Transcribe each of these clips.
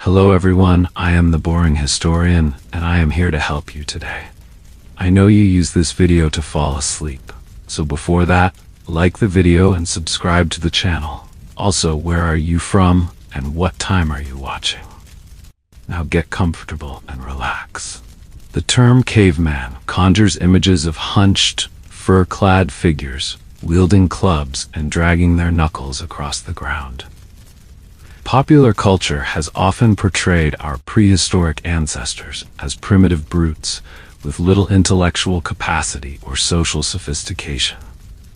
Hello everyone, I am the Boring Historian, and I am here to help you today. I know you use this video to fall asleep, so before that, like the video and subscribe to the channel. Also, where are you from, and what time are you watching? Now get comfortable and relax. The term caveman conjures images of hunched, fur-clad figures, wielding clubs and dragging their knuckles across the ground. Popular culture has often portrayed our prehistoric ancestors as primitive brutes with little intellectual capacity or social sophistication.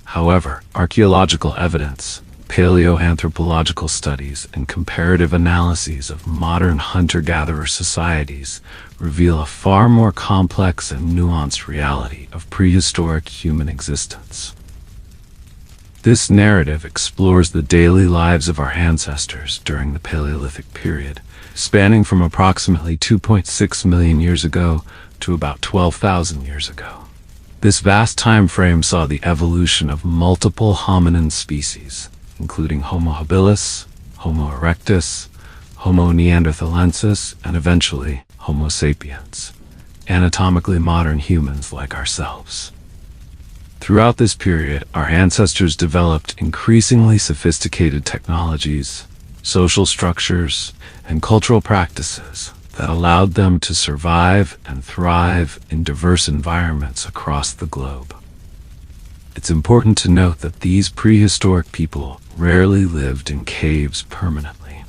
However, archaeological evidence, paleoanthropological studies, and comparative analyses of modern hunter-gatherer societies reveal a far more complex and nuanced reality of prehistoric human existence. This narrative explores the daily lives of our ancestors during the Paleolithic period, spanning from approximately 2.6 million years ago to about 12,000 years ago. This vast time frame saw the evolution of multiple hominin species, including Homo habilis, Homo erectus, Homo neanderthalensis, and eventually Homo sapiens, anatomically modern humans like ourselves. Throughout this period, our ancestors developed increasingly sophisticated technologies, social structures, and cultural practices that allowed them to survive and thrive in diverse environments across the globe. It's important to note that these prehistoric people rarely lived in caves permanently.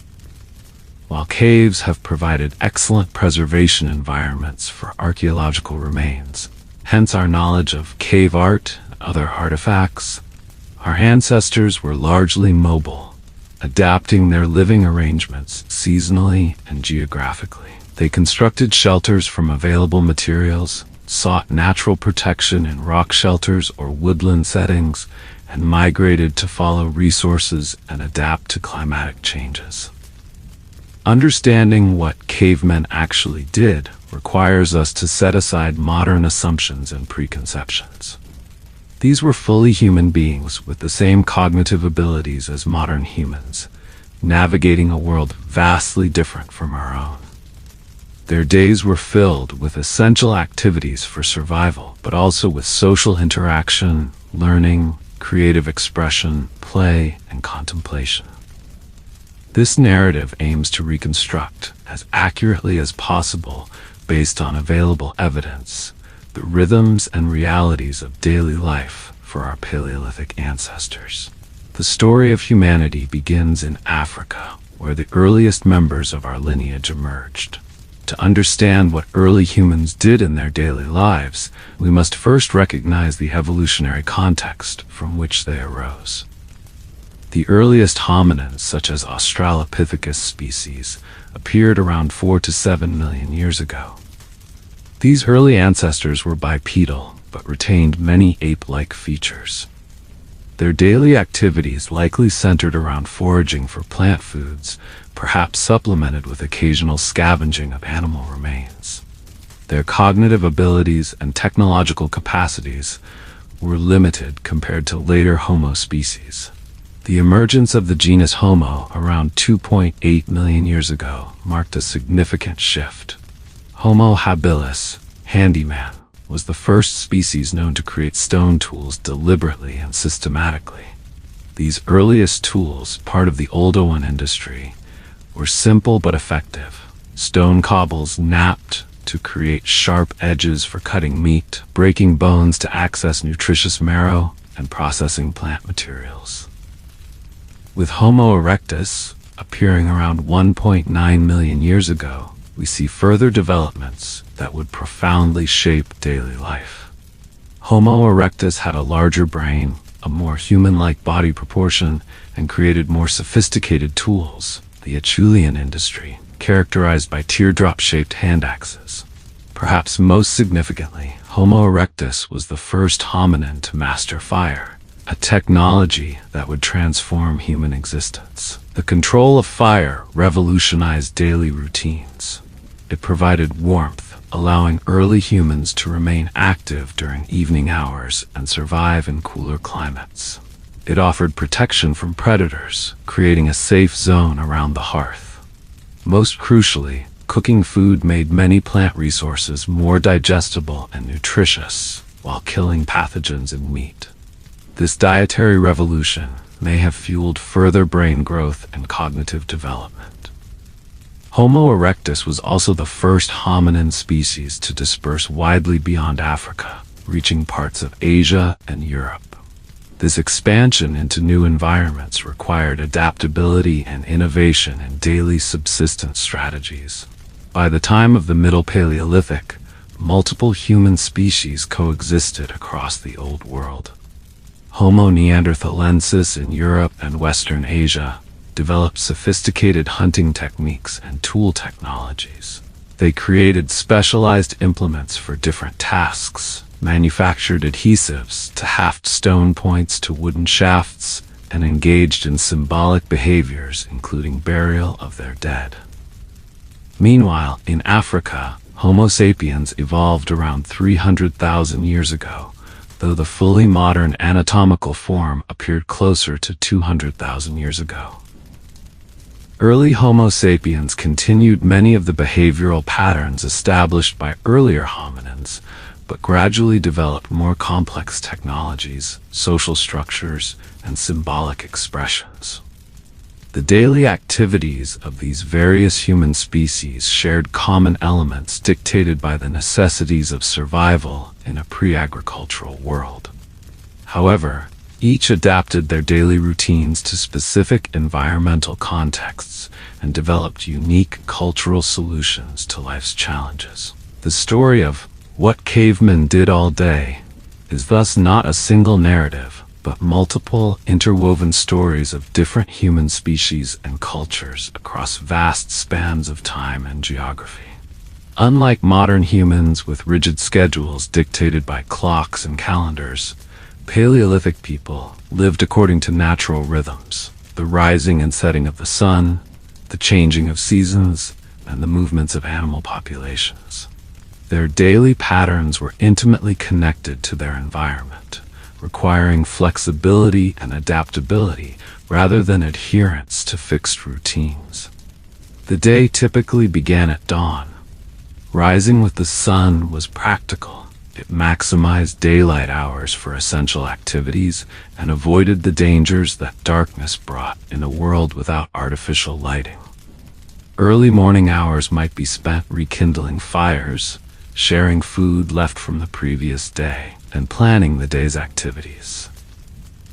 While caves have provided excellent preservation environments for archaeological remains, hence our knowledge of cave art and other artifacts, our ancestors were largely mobile, adapting their living arrangements seasonally and geographically. They constructed shelters from available materials, sought natural protection in rock shelters or woodland settings, and migrated to follow resources and adapt to climatic changes. Understanding what cavemen actually did requires us to set aside modern assumptions and preconceptions. These were fully human beings with the same cognitive abilities as modern humans, navigating a world vastly different from our own. Their days were filled with essential activities for survival, but also with social interaction, learning, creative expression, play, and contemplation. This narrative aims to reconstruct, as accurately as possible, based on available evidence, the rhythms and realities of daily life for our Paleolithic ancestors. The story of humanity begins in Africa, where the earliest members of our lineage emerged. To understand what early humans did in their daily lives, we must first recognize the evolutionary context from which they arose. The earliest hominins, such as Australopithecus species, appeared around 4 to 7 million years ago. These early ancestors were bipedal, but retained many ape-like features. Their daily activities likely centered around foraging for plant foods, perhaps supplemented with occasional scavenging of animal remains. Their cognitive abilities and technological capacities were limited compared to later Homo species. The emergence of the genus Homo around 2.8 million years ago marked a significant shift. Homo habilis, handyman, was the first species known to create stone tools deliberately and systematically. These earliest tools, part of the Oldowan industry, were simple but effective. Stone cobbles knapped to create sharp edges for cutting meat, breaking bones to access nutritious marrow, and processing plant materials. With Homo erectus appearing around 1.9 million years ago, we see further developments that would profoundly shape daily life. Homo erectus had a larger brain, a more human-like body proportion, and created more sophisticated tools, the Acheulean industry, characterized by teardrop-shaped hand axes. Perhaps most significantly, Homo erectus was the first hominin to master fire, a technology that would transform human existence. The control of fire revolutionized daily routines. It provided warmth, allowing early humans to remain active during evening hours and survive in cooler climates. It offered protection from predators, creating a safe zone around the hearth. Most crucially, cooking food made many plant resources more digestible and nutritious, while killing pathogens in meat. This dietary revolution may have fueled further brain growth and cognitive development. Homo erectus was also the first hominin species to disperse widely beyond Africa, reaching parts of Asia and Europe. This expansion into new environments required adaptability and innovation in daily subsistence strategies. By the time of the Middle Paleolithic, multiple human species coexisted across the Old World. Homo neanderthalensis in Europe and Western Asia developed sophisticated hunting techniques and tool technologies. They created specialized implements for different tasks, manufactured adhesives to haft stone points to wooden shafts, and engaged in symbolic behaviors including burial of their dead. Meanwhile, in Africa, Homo sapiens evolved around 300,000 years ago, though the fully modern anatomical form appeared closer to 200,000 years ago. Early Homo sapiens continued many of the behavioral patterns established by earlier hominins, but gradually developed more complex technologies, social structures, and symbolic expressions. The daily activities of these various human species shared common elements dictated by the necessities of survival in a pre-agricultural world. However, each adapted their daily routines to specific environmental contexts and developed unique cultural solutions to life's challenges. The story of what cavemen did all day is thus not a single narrative, but multiple interwoven stories of different human species and cultures across vast spans of time and geography. Unlike modern humans with rigid schedules dictated by clocks and calendars, Paleolithic people lived according to natural rhythms, the rising and setting of the sun, the changing of seasons, and the movements of animal populations. Their daily patterns were intimately connected to their environment, requiring flexibility and adaptability rather than adherence to fixed routines. The day typically began at dawn. Rising with the sun was practical. It maximized daylight hours for essential activities and avoided the dangers that darkness brought in a world without artificial lighting. Early morning hours might be spent rekindling fires, sharing food left from the previous day, and planning the day's activities.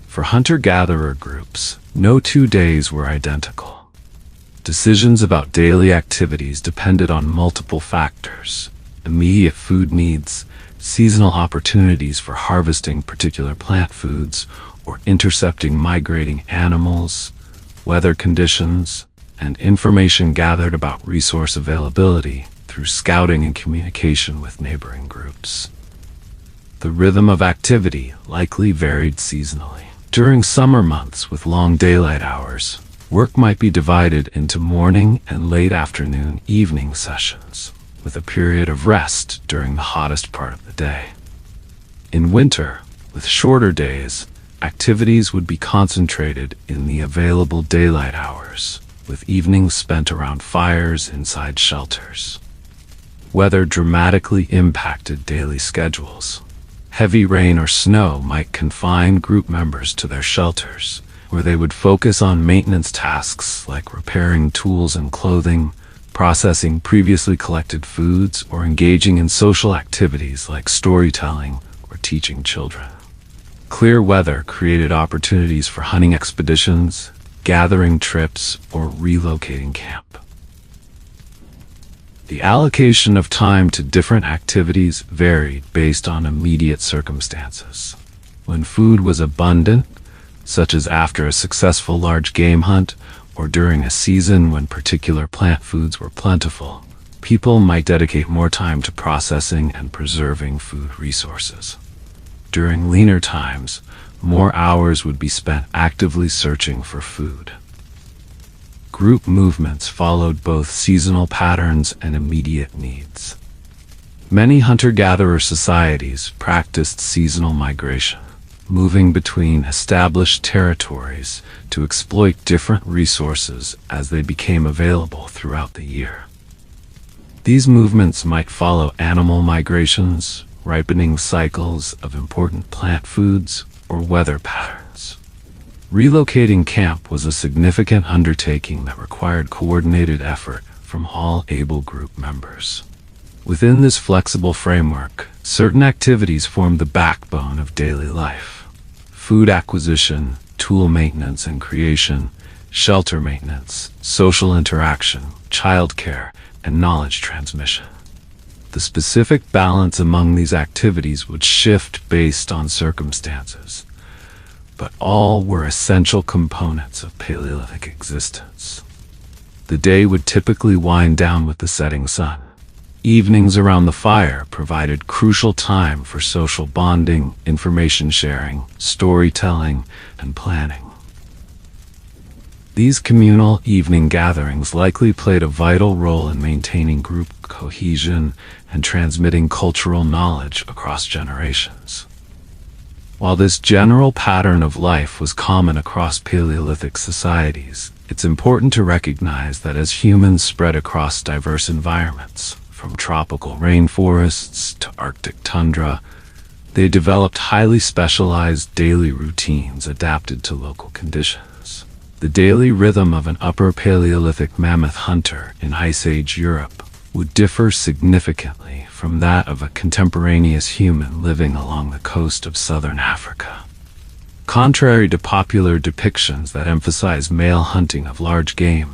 For hunter-gatherer groups, no 2 days were identical. Decisions about daily activities depended on multiple factors: immediate food needs, seasonal opportunities for harvesting particular plant foods or intercepting migrating animals, weather conditions, and information gathered about resource availability through scouting and communication with neighboring groups. The rhythm of activity likely varied seasonally. During summer months with long daylight hours, work might be divided into morning and late afternoon evening sessions, with a period of rest during the hottest part of the day. In winter, with shorter days, activities would be concentrated in the available daylight hours, with evenings spent around fires inside shelters. Weather dramatically impacted daily schedules. Heavy rain or snow might confine group members to their shelters, where they would focus on maintenance tasks like repairing tools and clothing, processing previously collected foods, or engaging in social activities like storytelling or teaching children. Clear weather created opportunities for hunting expeditions, gathering trips, or relocating camp. The allocation of time to different activities varied based on immediate circumstances. When food was abundant, such as after a successful large game hunt, or during a season when particular plant foods were plentiful, people might dedicate more time to processing and preserving food resources. During leaner times, more hours would be spent actively searching for food. Group movements followed both seasonal patterns and immediate needs. Many hunter-gatherer societies practiced seasonal migration. moving between established territories to exploit different resources as they became available throughout the year. These movements might follow animal migrations, ripening cycles of important plant foods, or weather patterns. Relocating camp was a significant undertaking that required coordinated effort from all able group members. Within this flexible framework, certain activities formed the backbone of daily life. Food acquisition, tool maintenance and creation, shelter maintenance, social interaction, childcare, and knowledge transmission. The specific balance among these activities would shift based on circumstances, but all were essential components of Paleolithic existence. The day would typically wind down with the setting sun. Evenings around the fire provided crucial time for social bonding, information sharing, storytelling, and planning. These communal evening gatherings likely played a vital role in maintaining group cohesion and transmitting cultural knowledge across generations. While this general pattern of life was common across Paleolithic societies, it's important to recognize that as humans spread across diverse environments, from tropical rainforests to Arctic tundra, they developed highly specialized daily routines adapted to local conditions. The daily rhythm of an Upper Paleolithic mammoth hunter in Ice Age Europe would differ significantly from that of a contemporaneous human living along the coast of southern Africa. Contrary to popular depictions that emphasize male hunting of large game,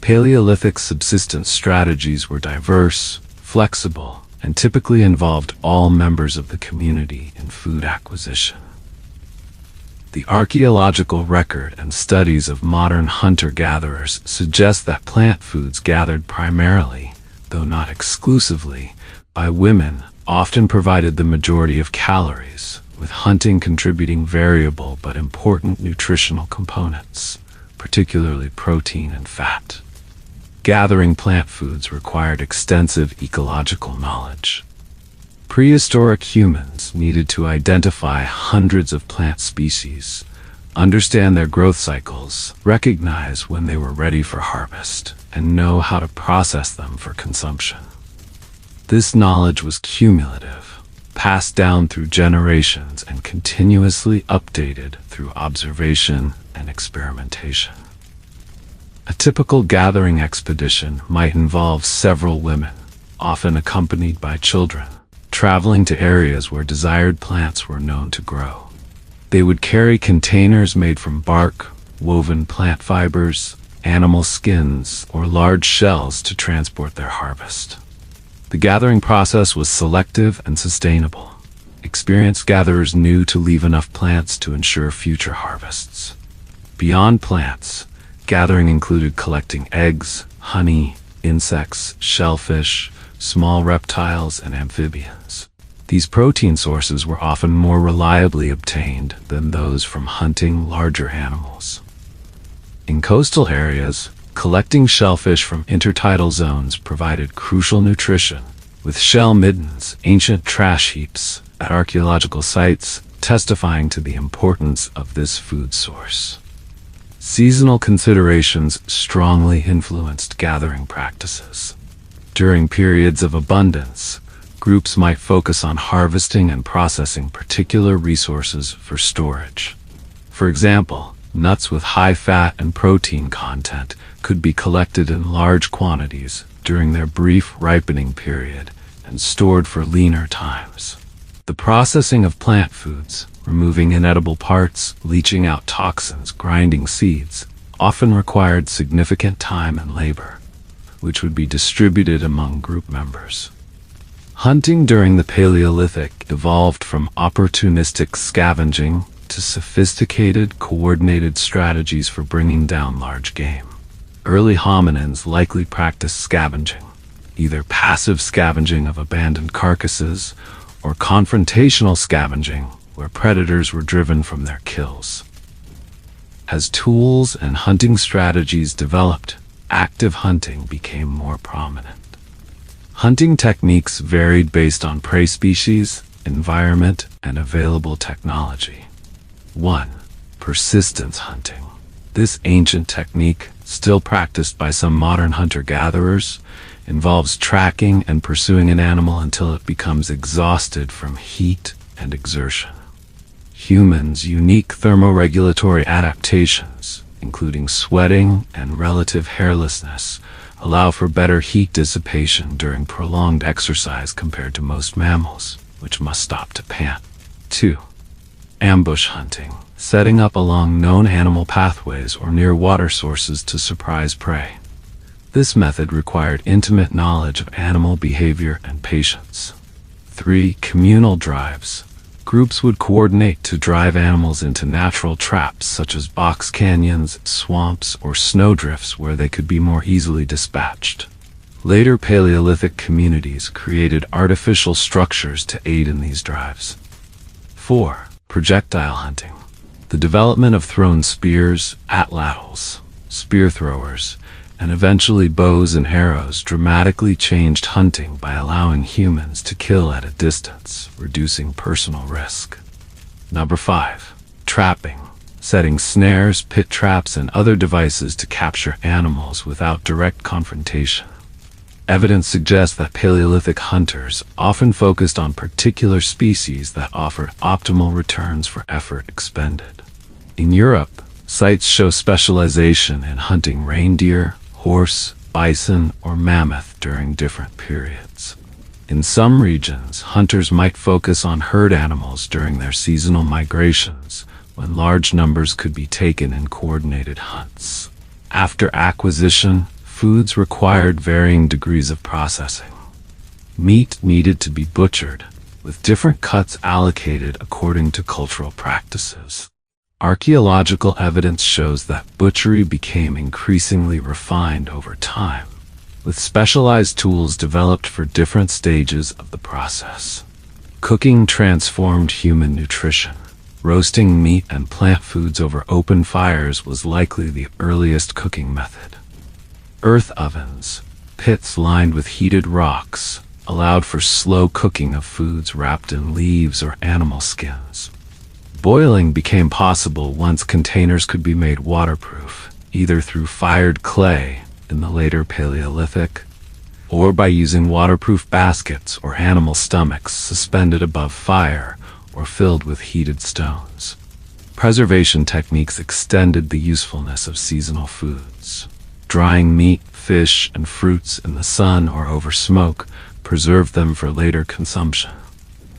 Paleolithic subsistence strategies were diverse, flexible, and typically involved all members of the community in food acquisition. The archaeological record and studies of modern hunter-gatherers suggest that plant foods gathered primarily, though not exclusively, by women often provided the majority of calories, with hunting contributing variable but important nutritional components, particularly protein and fat. Gathering plant foods required extensive ecological knowledge. Prehistoric humans needed to identify hundreds of plant species, understand their growth cycles, recognize when they were ready for harvest, and know how to process them for consumption. This knowledge was cumulative, passed down through generations and continuously updated through observation and experimentation. A typical gathering expedition might involve several women, often accompanied by children, traveling to areas where desired plants were known to grow. They would carry containers made from bark, woven plant fibers, animal skins, or large shells to transport their harvest. The gathering process was selective and sustainable. Experienced gatherers knew to leave enough plants to ensure future harvests. Beyond plants, gathering included collecting eggs, honey, insects, shellfish, small reptiles, and amphibians. These protein sources were often more reliably obtained than those from hunting larger animals. In coastal areas, collecting shellfish from intertidal zones provided crucial nutrition, with shell middens, ancient trash heaps, at archaeological sites testifying to the importance of this food source. Seasonal considerations strongly influenced gathering practices. During periods of abundance, groups might focus on harvesting and processing particular resources for storage. For example, nuts with high fat and protein content could be collected in large quantities during their brief ripening period and stored for leaner times. The processing of plant foods, removing inedible parts, leaching out toxins, grinding seeds, often required significant time and labor, which would be distributed among group members. Hunting during the Paleolithic evolved from opportunistic scavenging to sophisticated, coordinated strategies for bringing down large game. Early hominins likely practiced scavenging, either passive scavenging of abandoned carcasses or confrontational scavenging, where predators were driven from their kills. As tools and hunting strategies developed, active hunting became more prominent. Hunting techniques varied based on prey species, environment, and available technology. 1. Persistence hunting. This ancient technique, still practiced by some modern hunter-gatherers, involves tracking and pursuing an animal until it becomes exhausted from heat and exertion. Humans' unique thermoregulatory adaptations, including sweating and relative hairlessness, allow for better heat dissipation during prolonged exercise compared to most mammals, which must stop to pant. 2. Ambush hunting. Setting up along known animal pathways or near water sources to surprise prey. This method required intimate knowledge of animal behavior and patience. 3. Communal drives. Groups would coordinate to drive animals into natural traps such as box canyons, swamps, or snowdrifts where they could be more easily dispatched. Later Paleolithic communities created artificial structures to aid in these drives. 4. Projectile hunting. The development of thrown spears, atlatls, spear throwers, and eventually bows and arrows dramatically changed hunting by allowing humans to kill at a distance, reducing personal risk. Number 5. Trapping. Setting snares, pit traps, and other devices to capture animals without direct confrontation. Evidence suggests that Paleolithic hunters often focused on particular species that offered optimal returns for effort expended. In Europe, sites show specialization in hunting reindeer, horse, bison, or mammoth during different periods. In some regions, hunters might focus on herd animals during their seasonal migrations, when large numbers could be taken in coordinated hunts. After acquisition, foods required varying degrees of processing. Meat needed to be butchered, with different cuts allocated according to cultural practices. Archaeological evidence shows that butchery became increasingly refined over time, with specialized tools developed for different stages of the process. Cooking transformed human nutrition. Roasting meat and plant foods over open fires was likely the earliest cooking method. Earth ovens, pits lined with heated rocks, allowed for slow cooking of foods wrapped in leaves or animal skins. Boiling became possible once containers could be made waterproof, either through fired clay in the later Paleolithic, or by using waterproof baskets or animal stomachs suspended above fire or filled with heated stones. Preservation techniques extended the usefulness of seasonal foods. Drying meat, fish, and fruits in the sun or over smoke preserved them for later consumption.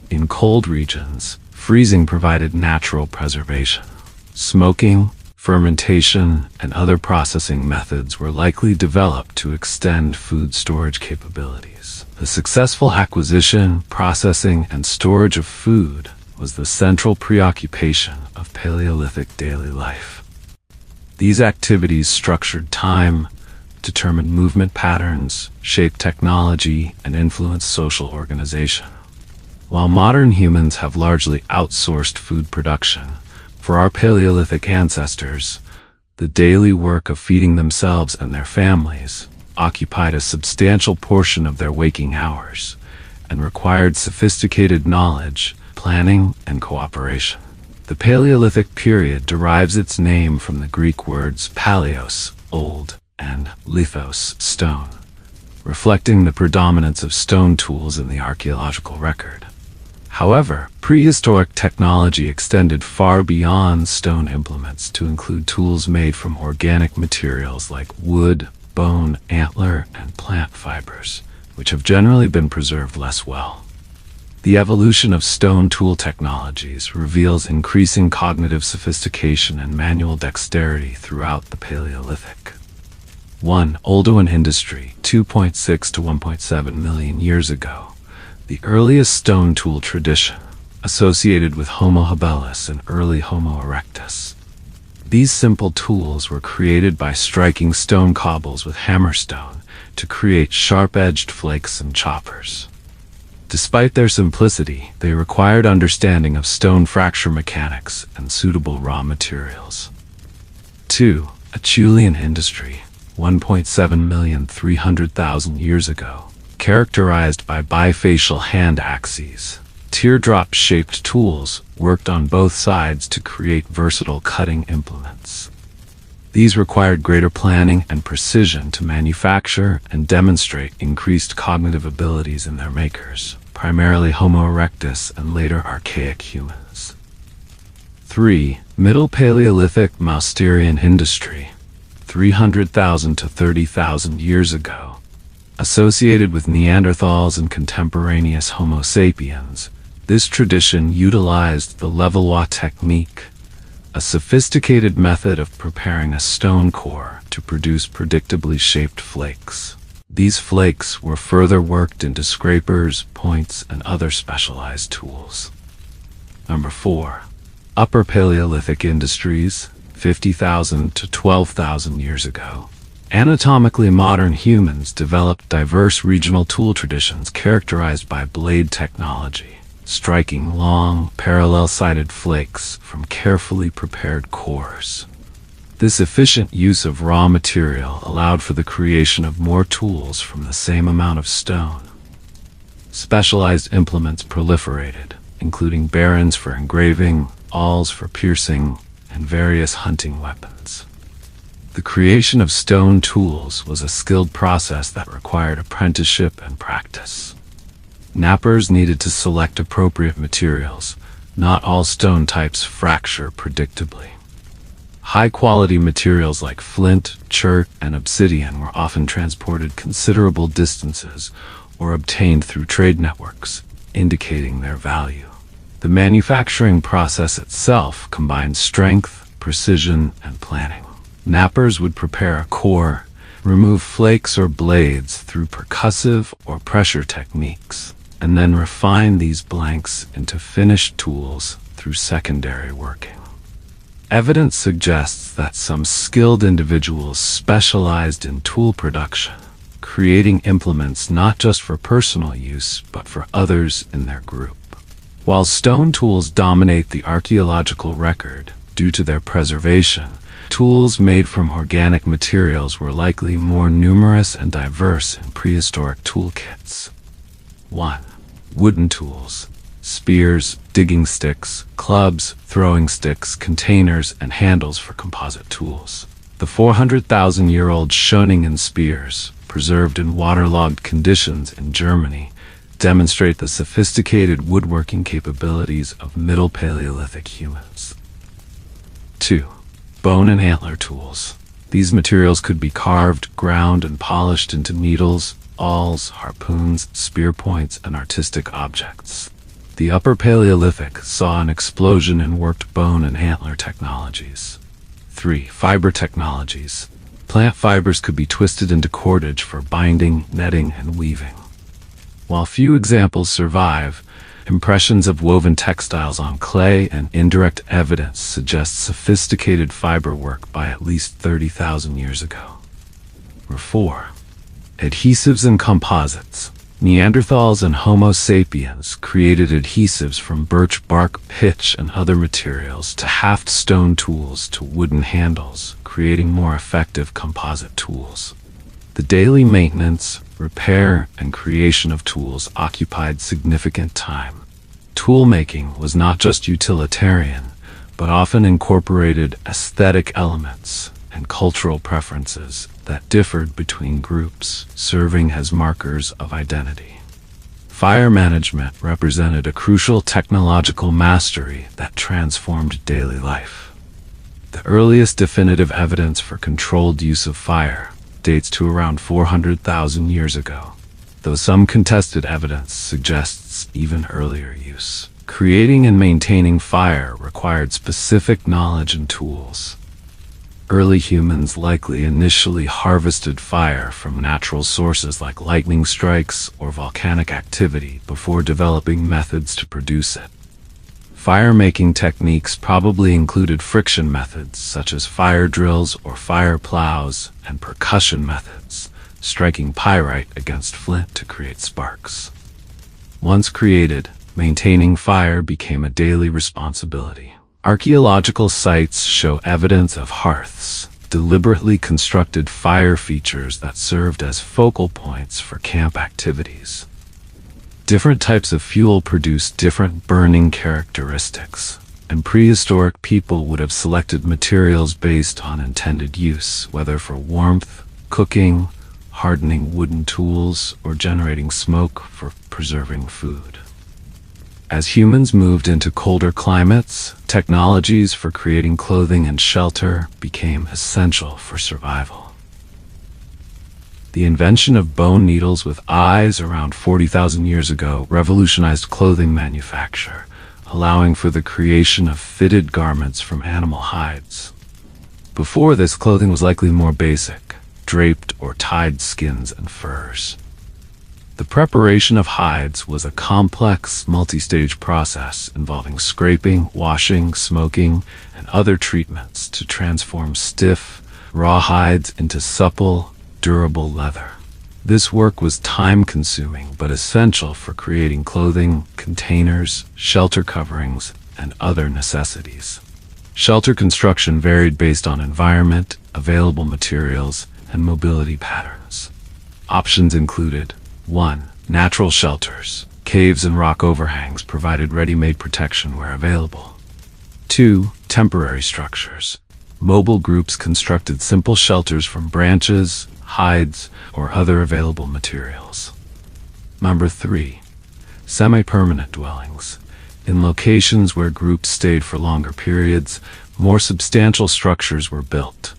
In cold regions, freezing provided natural preservation. Smoking, fermentation, and other processing methods were likely developed to extend food storage capabilities. The successful acquisition, processing, and storage of food was the central preoccupation of Paleolithic daily life. These activities structured time, determined movement patterns, shaped technology, and influenced social organization. While modern humans have largely outsourced food production, for our Paleolithic ancestors, the daily work of feeding themselves and their families occupied a substantial portion of their waking hours and required sophisticated knowledge, planning, and cooperation. The Paleolithic period derives its name from the Greek words paleos, old, and lithos, stone, reflecting the predominance of stone tools in the archaeological record. However, prehistoric technology extended far beyond stone implements to include tools made from organic materials like wood, bone, antler, and plant fibers, which have generally been preserved less well. The evolution of stone tool technologies reveals increasing cognitive sophistication and manual dexterity throughout the Paleolithic. 1. Oldowan industry, 2.6 to 1.7 million years ago. The earliest stone tool tradition, associated with Homo habilis and early Homo erectus. These simple tools were created by striking stone cobbles with hammerstone to create sharp-edged flakes and choppers. Despite their simplicity, they required understanding of stone fracture mechanics and suitable raw materials. 2. Acheulean industry, 1.7,300,000 years ago, characterized by bifacial hand axes, teardrop-shaped tools worked on both sides to create versatile cutting implements. These required greater planning and precision to manufacture and demonstrate increased cognitive abilities in their makers, primarily Homo erectus and later archaic humans. 3. Middle Paleolithic Mousterian industry, 300,000 to 30,000 years ago. Associated with Neanderthals and contemporaneous Homo sapiens, this tradition utilized the levallois technique, a sophisticated method of preparing a stone core to produce predictably shaped flakes. These flakes were further worked into scrapers, points, and other specialized tools. Number 4. Upper Paleolithic industries, 50,000 to 12,000 years ago. Anatomically modern humans developed diverse regional tool traditions characterized by blade technology, striking long, parallel-sided flakes from carefully prepared cores. This efficient use of raw material allowed for the creation of more tools from the same amount of stone. Specialized implements proliferated, including barons for engraving, awls for piercing, and various hunting weapons. The creation of stone tools was a skilled process that required apprenticeship and practice. Knappers needed to select appropriate materials. Not all stone types fracture predictably. High-quality materials like flint, chert, and obsidian were often transported considerable distances or obtained through trade networks, indicating their value. The manufacturing process itself combined strength, precision, and planning. Knappers would prepare a core, remove flakes or blades through percussive or pressure techniques, and then refine these blanks into finished tools through secondary working. Evidence suggests that some skilled individuals specialized in tool production, creating implements not just for personal use but for others in their group. While stone tools dominate the archaeological record due to their preservation, tools made from organic materials were likely more numerous and diverse in prehistoric toolkits. 1. Wooden tools. Spears, digging sticks, clubs, throwing sticks, containers, and handles for composite tools. The 400,000-year-old Schöningen spears, preserved in waterlogged conditions in Germany, demonstrate the sophisticated woodworking capabilities of Middle Paleolithic humans. 2. Bone and antler tools. These materials could be carved, ground, and polished into needles, awls, harpoons, spear points, and artistic objects. The Upper Paleolithic saw an explosion in worked bone and antler technologies. 3. Fiber technologies. Plant fibers could be twisted into cordage for binding, netting, and weaving. While few examples survive, impressions of woven textiles on clay and indirect evidence suggest sophisticated fiber work by at least 30,000 years ago. 4. Adhesives and composites. Neanderthals and Homo sapiens created adhesives from birch bark, pitch, and other materials to haft stone tools to wooden handles, creating more effective composite tools. The daily maintenance, repair, and creation of tools occupied significant time. Tool-making was not just utilitarian, but often incorporated aesthetic elements and cultural preferences that differed between groups, serving as markers of identity. Fire management represented a crucial technological mastery that transformed daily life. The earliest definitive evidence for controlled use of fire dates to around 400,000 years ago, though some contested evidence suggests even earlier use. Creating and maintaining fire required specific knowledge and tools. Early humans likely initially harvested fire from natural sources like lightning strikes or volcanic activity before developing methods to produce it. Fire-making techniques probably included friction methods such as fire drills or fire plows, and percussion methods, striking pyrite against flint to create sparks. Once created, maintaining fire became a daily responsibility. Archaeological sites show evidence of hearths, deliberately constructed fire features that served as focal points for camp activities. Different types of fuel produce different burning characteristics, and prehistoric people would have selected materials based on intended use, whether for warmth, cooking, hardening wooden tools, or generating smoke for preserving food. As humans moved into colder climates, technologies for creating clothing and shelter became essential for survival. The invention of bone needles with eyes around 40,000 years ago revolutionized clothing manufacture, allowing for the creation of fitted garments from animal hides. Before this, clothing was likely more basic, draped or tied skins and furs. The preparation of hides was a complex, multi-stage process involving scraping, washing, smoking, and other treatments to transform stiff, raw hides into supple, durable leather. This work was time-consuming but essential for creating clothing, containers, shelter coverings, and other necessities. Shelter construction varied based on environment, available materials, and mobility patterns. Options included: 1. Natural shelters. Caves and rock overhangs provided ready-made protection where available. 2. Temporary structures. Mobile groups constructed simple shelters from branches, hides, or other available materials. Number 3. Semi-permanent dwellings. In locations where groups stayed for longer periods, more substantial structures were built.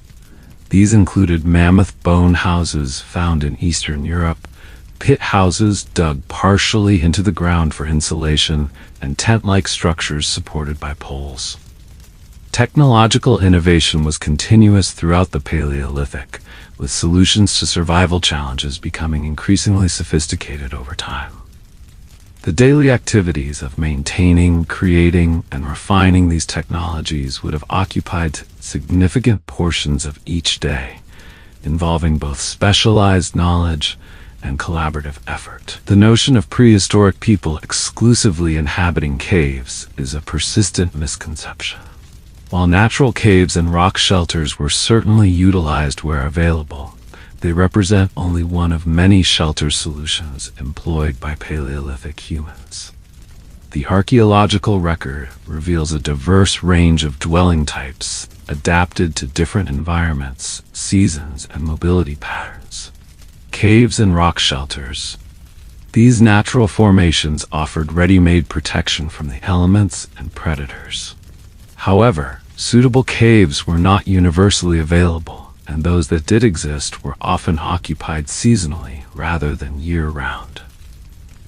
These included mammoth bone houses found in Eastern Europe, pit houses dug partially into the ground for insulation, and tent-like structures supported by poles. Technological innovation was continuous throughout the Paleolithic, with solutions to survival challenges becoming increasingly sophisticated over time. The daily activities of maintaining, creating, and refining these technologies would have occupied significant portions of each day, involving both specialized knowledge and collaborative effort. The notion of prehistoric people exclusively inhabiting caves is a persistent misconception. While natural caves and rock shelters were certainly utilized where available, they represent only one of many shelter solutions employed by Paleolithic humans. The archaeological record reveals a diverse range of dwelling types adapted to different environments, seasons, and mobility patterns. Caves and rock shelters. These natural formations offered ready-made protection from the elements and predators. However, suitable caves were not universally available, and those that did exist were often occupied seasonally rather than year-round.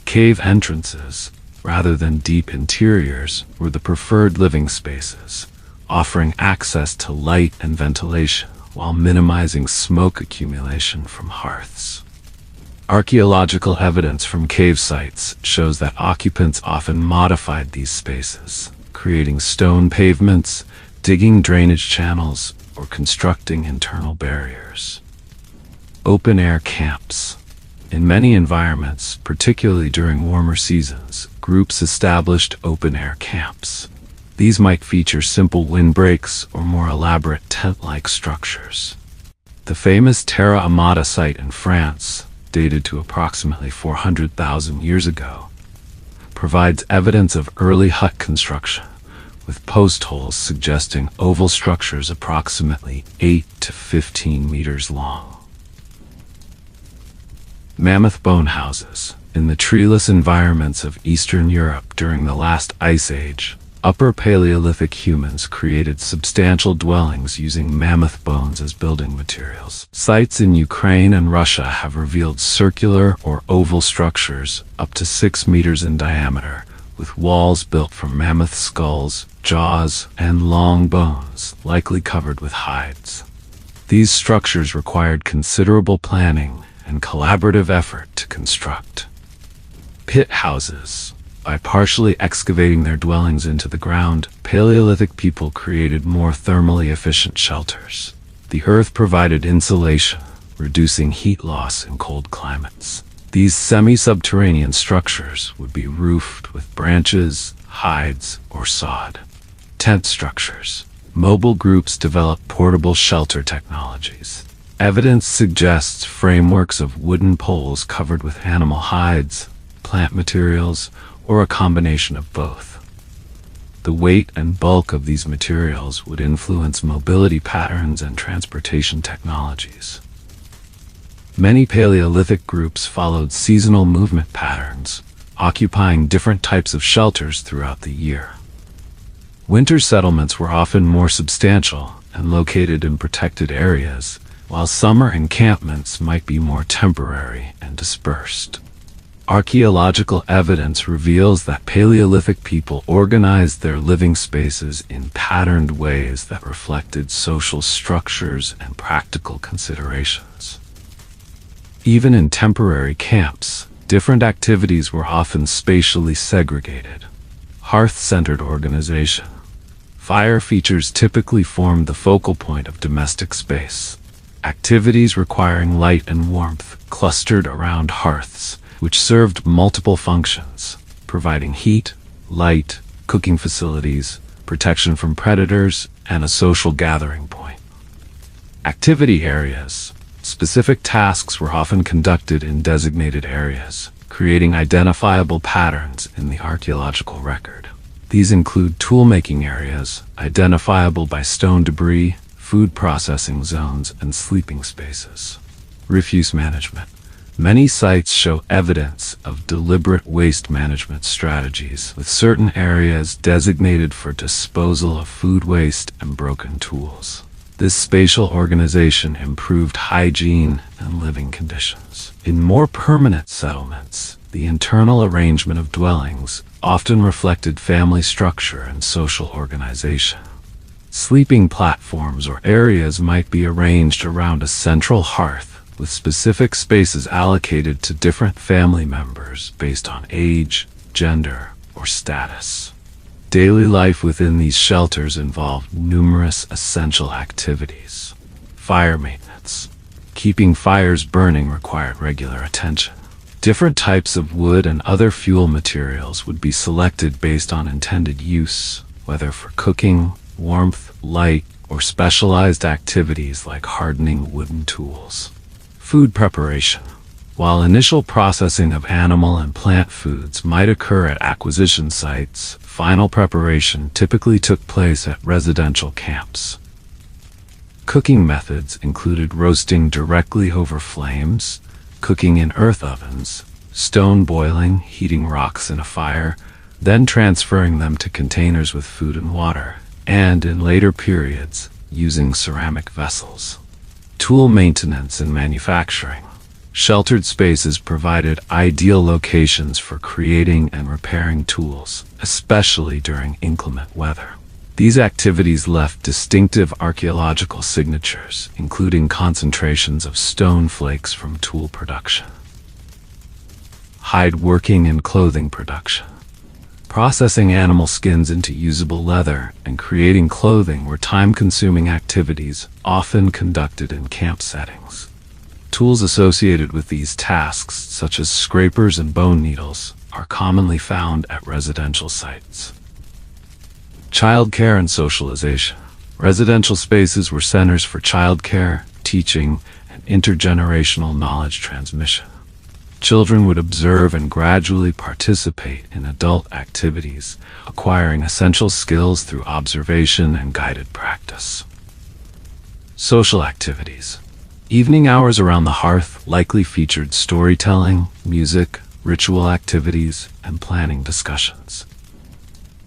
Cave entrances, rather than deep interiors, were the preferred living spaces, offering access to light and ventilation while minimizing smoke accumulation from hearths. Archaeological evidence from cave sites shows that occupants often modified these spaces, creating stone pavements, digging drainage channels, or constructing internal barriers. Open-air camps. In many environments, particularly during warmer seasons, groups established open-air camps. These might feature simple windbreaks or more elaborate tent-like structures. The famous Terra Amata site in France, dated to approximately 400,000 years ago, provides evidence of early hut construction, with post holes suggesting oval structures approximately 8 to 15 meters long. Mammoth bone houses. In the treeless environments of Eastern Europe during the last ice age, Upper Paleolithic humans created substantial dwellings using mammoth bones as building materials. Sites in Ukraine and Russia have revealed circular or oval structures up to 6 meters in diameter, with walls built from mammoth skulls, jaws, and long bones, likely covered with hides. These structures required considerable planning and collaborative effort to construct. Pit houses. By partially excavating their dwellings into the ground, Paleolithic people created more thermally efficient shelters. The earth provided insulation, reducing heat loss in cold climates. These semi-subterranean structures would be roofed with branches, hides, or sod. Tent structures. Mobile groups developed portable shelter technologies. Evidence suggests frameworks of wooden poles covered with animal hides, plant materials, or a combination of both. The weight and bulk of these materials would influence mobility patterns and transportation technologies. Many Paleolithic groups followed seasonal movement patterns, occupying different types of shelters throughout the year. Winter settlements were often more substantial and located in protected areas, while summer encampments might be more temporary and dispersed. Archaeological evidence reveals that Paleolithic people organized their living spaces in patterned ways that reflected social structures and practical considerations. Even in temporary camps, different activities were often spatially segregated. Hearth-centered organization. Fire features typically formed the focal point of domestic space. Activities requiring light and warmth clustered around hearths, which served multiple functions, providing heat, light, cooking facilities, protection from predators, and a social gathering point. Activity areas. Specific tasks were often conducted in designated areas, creating identifiable patterns in the archaeological record. These include tool-making areas, identifiable by stone debris, food processing zones, and sleeping spaces. Refuse management. Many sites show evidence of deliberate waste management strategies, with certain areas designated for disposal of food waste and broken tools. This spatial organization improved hygiene and living conditions. In more permanent settlements, the internal arrangement of dwellings often reflected family structure and social organization. Sleeping platforms or areas might be arranged around a central hearth, with specific spaces allocated to different family members based on age, gender, or status. Daily life within these shelters involved numerous essential activities. Fire maintenance. Keeping fires burning required regular attention. Different types of wood and other fuel materials would be selected based on intended use, whether for cooking, warmth, light, or specialized activities like hardening wooden tools. Food preparation. While initial processing of animal and plant foods might occur at acquisition sites, final preparation typically took place at residential camps. Cooking methods included roasting directly over flames, cooking in earth ovens, stone boiling, heating rocks in a fire, then transferring them to containers with food and water, and in later periods, using ceramic vessels. Tool maintenance and manufacturing. Sheltered spaces provided ideal locations for creating and repairing tools, especially during inclement weather. These activities left distinctive archaeological signatures, including concentrations of stone flakes from tool production. Hide working and clothing production. Processing animal skins into usable leather and creating clothing were time-consuming activities often conducted in camp settings. Tools associated with these tasks, such as scrapers and bone needles, are commonly found at residential sites. Childcare and socialization. Residential spaces were centers for childcare, teaching, and intergenerational knowledge transmission. Children would observe and gradually participate in adult activities, acquiring essential skills through observation and guided practice. Social activities. Evening hours around the hearth likely featured storytelling, music, ritual activities, and planning discussions.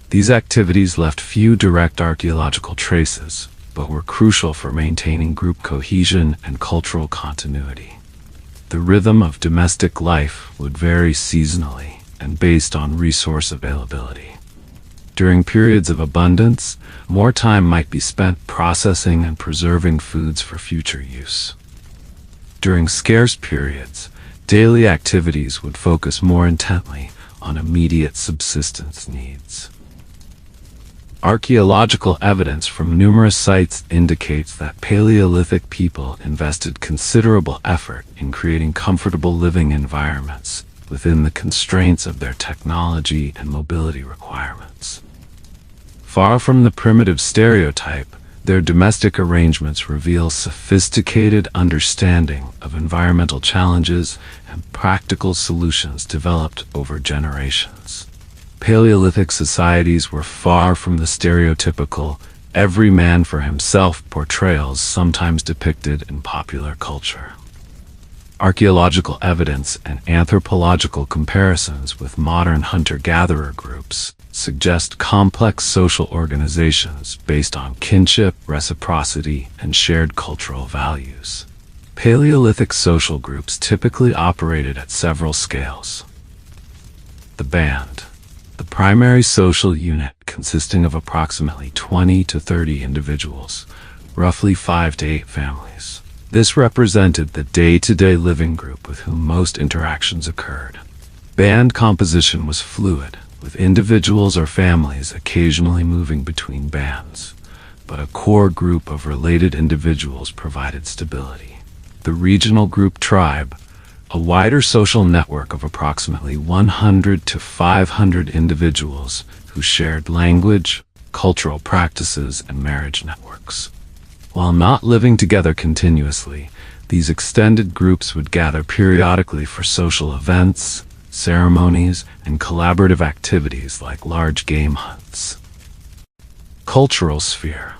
These activities left few direct archaeological traces, but were crucial for maintaining group cohesion and cultural continuity. The rhythm of domestic life would vary seasonally and based on resource availability. During periods of abundance, more time might be spent processing and preserving foods for future use. During scarce periods, daily activities would focus more intently on immediate subsistence needs. Archaeological evidence from numerous sites indicates that Paleolithic people invested considerable effort in creating comfortable living environments within the constraints of their technology and mobility requirements. Far from the primitive stereotype, Their domestic arrangements reveal sophisticated understanding of environmental challenges and practical solutions developed over generations. Paleolithic societies were far from the stereotypical every man for himself portrayals sometimes depicted in popular culture. Archaeological evidence and anthropological comparisons with modern hunter-gatherer groups suggest complex social organizations based on kinship, reciprocity, and shared cultural values. Paleolithic social groups typically operated at several scales. The band, the primary social unit consisting of approximately 20 to 30 individuals, roughly 5 to 8 families. This represented the day-to-day living group with whom most interactions occurred. Band composition was fluid, with individuals or families occasionally moving between bands, but a core group of related individuals provided stability. The regional group tribe, a wider social network of approximately 100 to 500 individuals who shared language, cultural practices, and marriage networks. While not living together continuously, these extended groups would gather periodically for social events, ceremonies, and collaborative activities like large game hunts. Cultural sphere,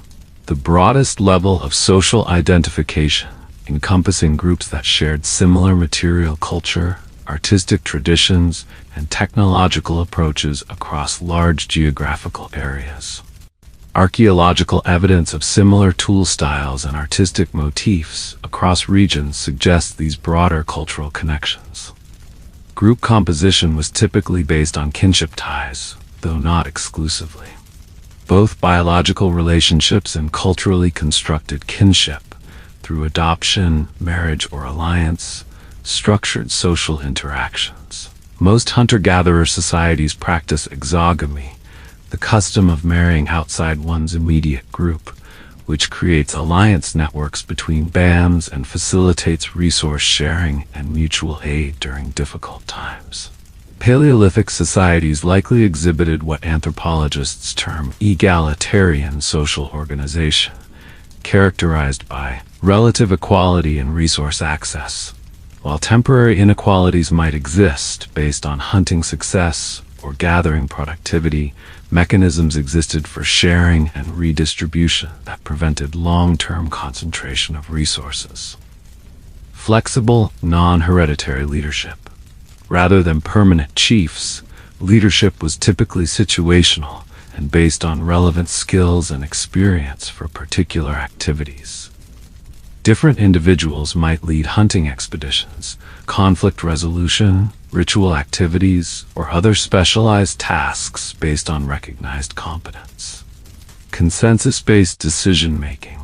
the broadest level of social identification, encompassing groups that shared similar material culture, artistic traditions, and technological approaches across large geographical areas. Archaeological evidence of similar tool styles and artistic motifs across regions suggests these broader cultural connections. Group composition was typically based on kinship ties, though not exclusively. Both biological relationships and culturally constructed kinship, through adoption, marriage, or alliance, structured social interactions. Most hunter-gatherer societies practice exogamy, the custom of marrying outside one's immediate group, which creates alliance networks between bands and facilitates resource sharing and mutual aid during difficult times. Paleolithic societies likely exhibited what anthropologists term egalitarian social organization, characterized by relative equality in resource access. While temporary inequalities might exist based on hunting success or gathering productivity, mechanisms existed for sharing and redistribution that prevented long-term concentration of resources. Flexible, non-hereditary leadership. Rather than permanent chiefs, leadership was typically situational and based on relevant skills and experience for particular activities. Different individuals might lead hunting expeditions, conflict resolution, ritual activities, or other specialized tasks based on recognized competence. Consensus-based decision-making.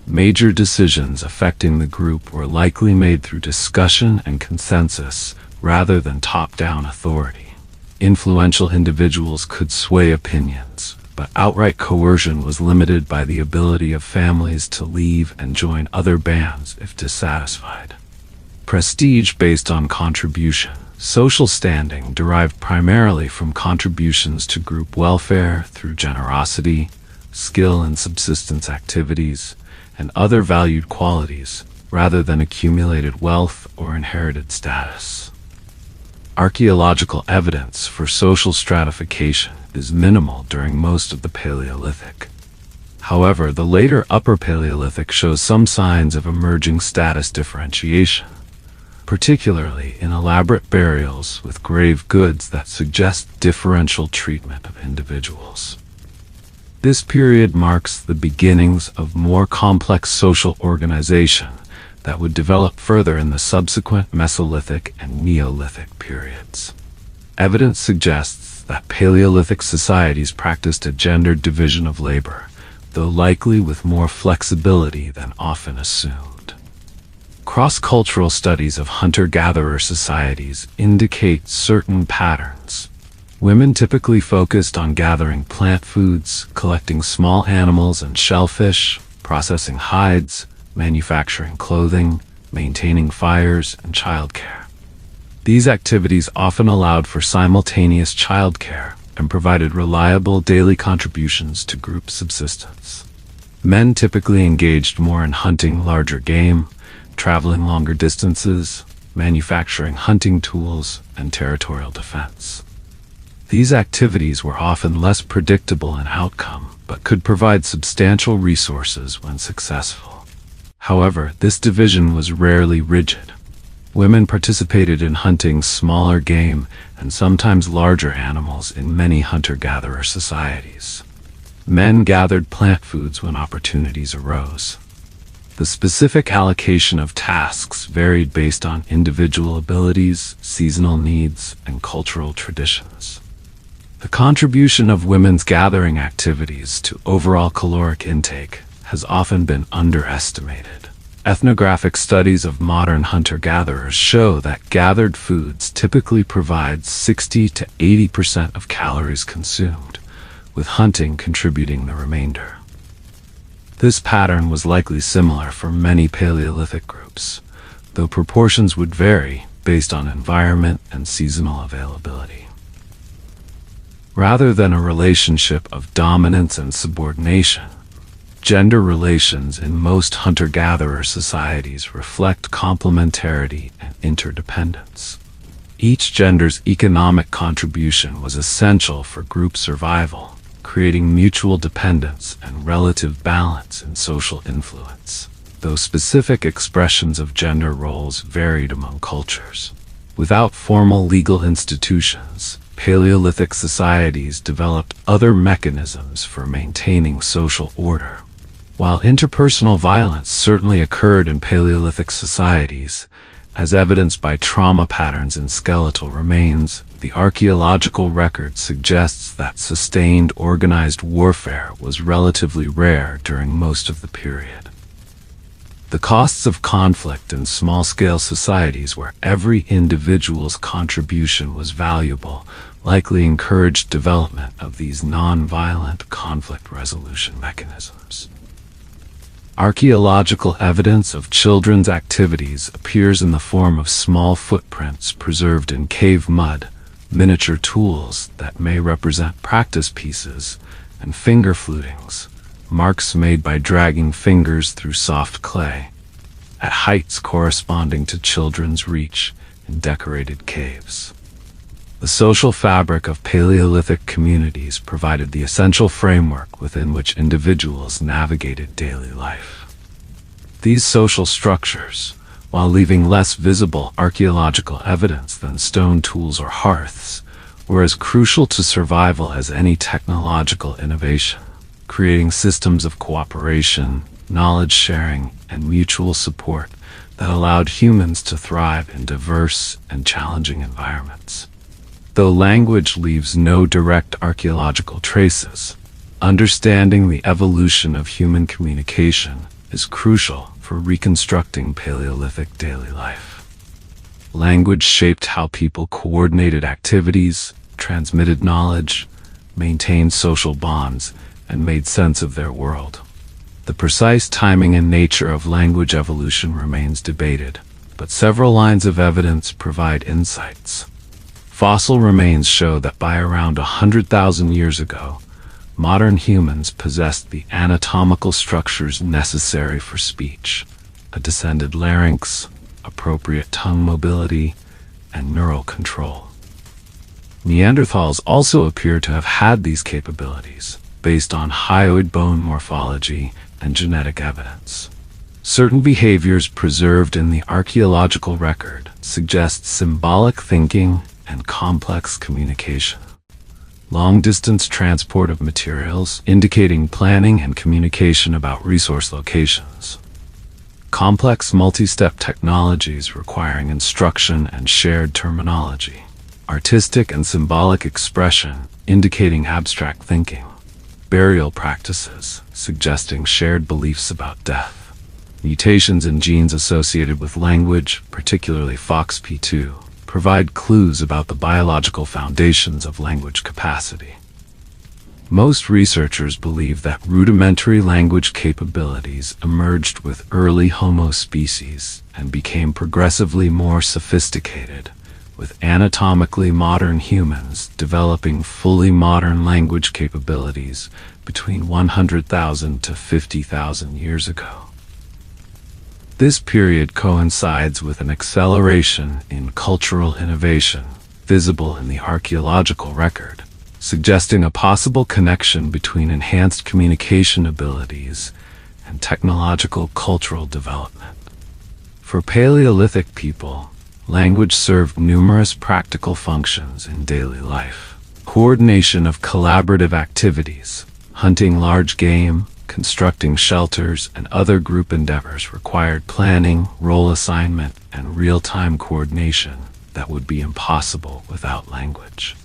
Major decisions affecting the group were likely made through discussion and consensus rather than top-down authority. Influential individuals could sway opinions, but outright coercion was limited by the ability of families to leave and join other bands if dissatisfied. Prestige based on contribution. Social standing derived primarily from contributions to group welfare through generosity, skill and subsistence activities, and other valued qualities, rather than accumulated wealth or inherited status. Archaeological evidence for social stratification is minimal during most of the Paleolithic. However, the later Upper Paleolithic shows some signs of emerging status differentiation, particularly in elaborate burials with grave goods that suggest differential treatment of individuals. This period marks the beginnings of more complex social organization that would develop further in the subsequent Mesolithic and Neolithic periods. Evidence suggests that Paleolithic societies practiced a gendered division of labor, though likely with more flexibility than often assumed. Cross-cultural studies of hunter-gatherer societies indicate certain patterns. Women typically focused on gathering plant foods, collecting small animals and shellfish, processing hides, manufacturing clothing, maintaining fires, and childcare. These activities often allowed for simultaneous childcare and provided reliable daily contributions to group subsistence. Men typically engaged more in hunting larger game, traveling longer distances, manufacturing hunting tools, and territorial defense. These activities were often less predictable in outcome, but could provide substantial resources when successful. However, this division was rarely rigid. Women participated in hunting smaller game and sometimes larger animals in many hunter-gatherer societies. Men gathered plant foods when opportunities arose. The specific allocation of tasks varied based on individual abilities, seasonal needs, and cultural traditions. The contribution of women's gathering activities to overall caloric intake has often been underestimated. Ethnographic studies of modern hunter-gatherers show that gathered foods typically provide 60 to 80% of calories consumed, with hunting contributing the remainder. This pattern was likely similar for many Paleolithic groups, though proportions would vary based on environment and seasonal availability. Rather than a relationship of dominance and subordination, gender relations in most hunter-gatherer societies reflect complementarity and interdependence. Each gender's economic contribution was essential for group survival, creating mutual dependence and relative balance in social influence, though specific expressions of gender roles varied among cultures. Without formal legal institutions, Paleolithic societies developed other mechanisms for maintaining social order. While interpersonal violence certainly occurred in Paleolithic societies, as evidenced by trauma patterns in skeletal remains, the archaeological record suggests that sustained organized warfare was relatively rare during most of the period. The costs of conflict in small-scale societies where every individual's contribution was valuable likely encouraged development of these non-violent conflict resolution mechanisms. Archaeological evidence of children's activities appears in the form of small footprints preserved in cave mud, miniature tools that may represent practice pieces, and finger flutings, marks made by dragging fingers through soft clay, at heights corresponding to children's reach in decorated caves. The social fabric of Paleolithic communities provided the essential framework within which individuals navigated daily life. These social structures, while leaving less visible archaeological evidence than stone tools or hearths, were as crucial to survival as any technological innovation, creating systems of cooperation, knowledge sharing, and mutual support that allowed humans to thrive in diverse and challenging environments. Though language leaves no direct archaeological traces, understanding the evolution of human communication is crucial for reconstructing Paleolithic daily life. Language shaped how people coordinated activities, transmitted knowledge, maintained social bonds, and made sense of their world. The precise timing and nature of language evolution remains debated, but several lines of evidence provide insights. Fossil remains show that by around 100,000 years ago, modern humans possessed the anatomical structures necessary for speech: a descended larynx, appropriate tongue mobility, and neural control. Neanderthals also appear to have had these capabilities, based on hyoid bone morphology and genetic evidence. Certain behaviors preserved in the archaeological record suggest symbolic thinking and complex communication. Long-distance transport of materials, indicating planning and communication about resource locations. Complex multi-step technologies requiring instruction and shared terminology. Artistic and symbolic expression, indicating abstract thinking. Burial practices, suggesting shared beliefs about death. Mutations in genes associated with language, particularly FOXP2, provide clues about the biological foundations of language capacity. Most researchers believe that rudimentary language capabilities emerged with early Homo species and became progressively more sophisticated, with anatomically modern humans developing fully modern language capabilities between 100,000 to 50,000 years ago. This period coincides with an acceleration in cultural innovation visible in the archaeological record, suggesting a possible connection between enhanced communication abilities and technological cultural development. For Paleolithic people, language served numerous practical functions in daily life. Coordination of collaborative activities, hunting large game, constructing shelters, and other group endeavors required planning, role assignment, and real-time coordination that would be impossible without language.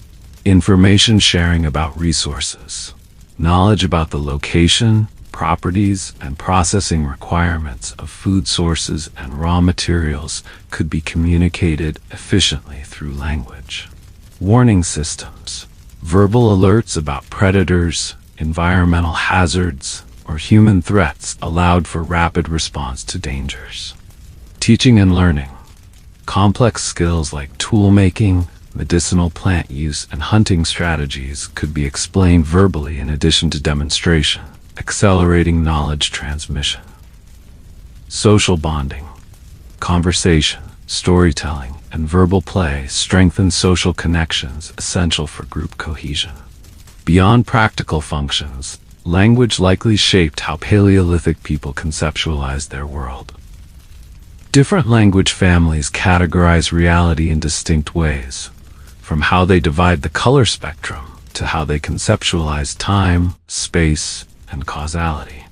Information sharing about resources. Knowledge about the location, properties, and processing requirements of food sources and raw materials could be communicated efficiently through language. Warning systems. Verbal alerts about predators, environmental hazards, or human threats allowed for rapid response to dangers. Teaching and learning. Complex skills like tool-making, medicinal plant use, and hunting strategies could be explained verbally in addition to demonstration, accelerating knowledge transmission. Social bonding. Conversation, storytelling, and verbal play strengthen social connections essential for group cohesion. Beyond practical functions, language likely shaped how Paleolithic people conceptualized their world. Different language families categorize reality in distinct ways, from how they divide the color spectrum to how they conceptualize time, space, and causality.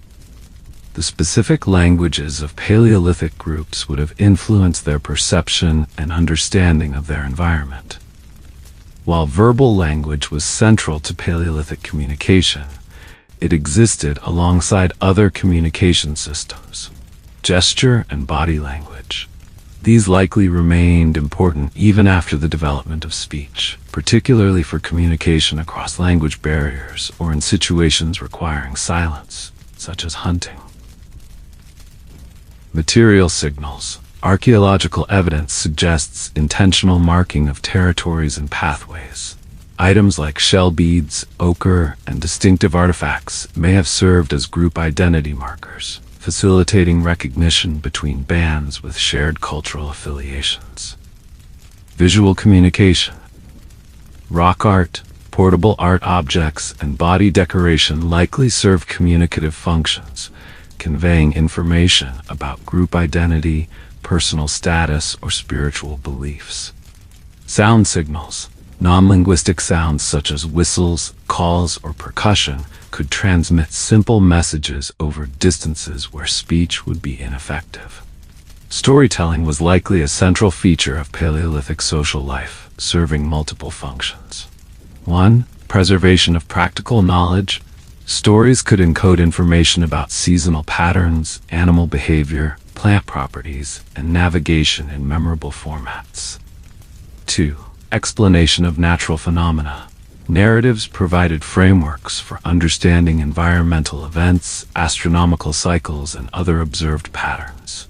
The specific languages of Paleolithic groups would have influenced their perception and understanding of their environment. While verbal language was central to Paleolithic communication, it existed alongside other communication systems, gesture and body language. These likely remained important even after the development of speech, particularly for communication across language barriers or in situations requiring silence, such as hunting. Material signals. Archaeological evidence suggests intentional marking of territories and pathways. Items like shell beads, ochre, and distinctive artifacts may have served as group identity markers, facilitating recognition between bands with shared cultural affiliations. Visual communication. Rock art, portable art objects, and body decoration likely serve communicative functions, conveying information about group identity, personal status, or spiritual beliefs. Sound signals. Non-linguistic sounds such as whistles, calls, or percussion could transmit simple messages over distances where speech would be ineffective. Storytelling was likely a central feature of Paleolithic social life, serving multiple functions. 1. Preservation of practical knowledge. Stories could encode information about seasonal patterns, animal behavior, plant properties, and navigation in memorable formats. 2. Explanation of natural phenomena. Narratives provided frameworks for understanding environmental events, astronomical cycles, and other observed patterns.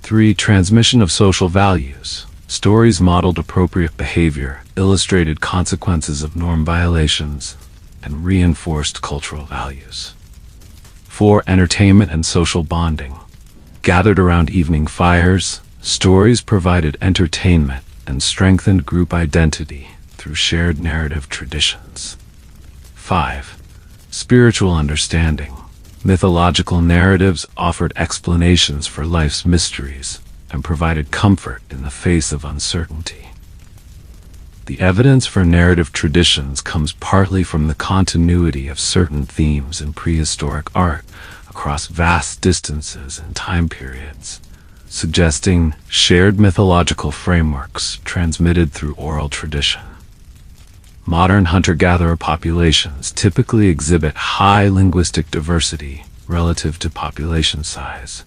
3. Transmission of social values. Stories modeled appropriate behavior, illustrated consequences of norm violations, and reinforced cultural values. 4. Entertainment and social bonding. Gathered around evening fires, stories provided entertainment and strengthened group identity through shared narrative traditions. 5. Spiritual understanding. Mythological narratives offered explanations for life's mysteries and provided comfort in the face of uncertainty. The evidence for narrative traditions comes partly from the continuity of certain themes in prehistoric art across vast distances and time periods, suggesting shared mythological frameworks transmitted through oral tradition. Modern hunter-gatherer populations typically exhibit high linguistic diversity relative to population size,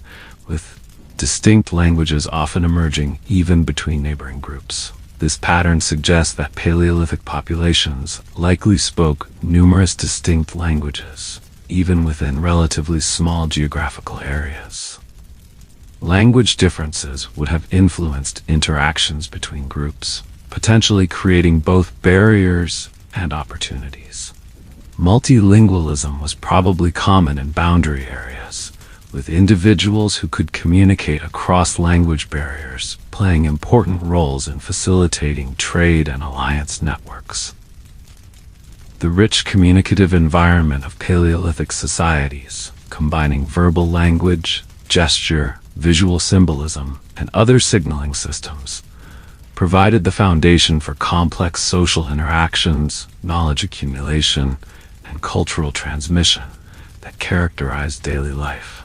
with distinct languages often emerging even between neighboring groups. This pattern suggests that Paleolithic populations likely spoke numerous distinct languages, even within relatively small geographical areas. Language differences would have influenced interactions between groups. potentially creating both barriers and opportunities. Multilingualism was probably common in boundary areas, with individuals who could communicate across language barriers playing important roles in facilitating trade and alliance networks. The rich communicative environment of Paleolithic societies, combining verbal language, gesture, visual symbolism, and other signaling systems, provided the foundation for complex social interactions, knowledge accumulation, and cultural transmission that characterized daily life.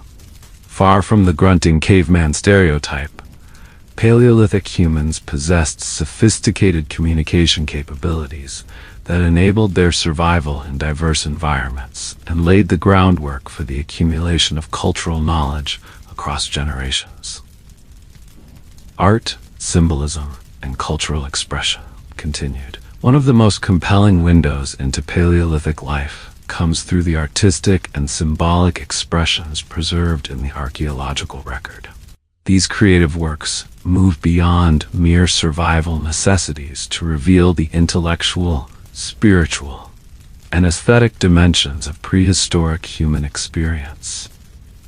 Far from the grunting caveman stereotype, Paleolithic humans possessed sophisticated communication capabilities that enabled their survival in diverse environments and laid the groundwork for the accumulation of cultural knowledge across generations. Art, symbolism, and cultural expression continued. One of the most compelling windows into Paleolithic life comes through the artistic and symbolic expressions preserved in the archaeological record. These creative works move beyond mere survival necessities to reveal the intellectual, spiritual, and aesthetic dimensions of prehistoric human experience.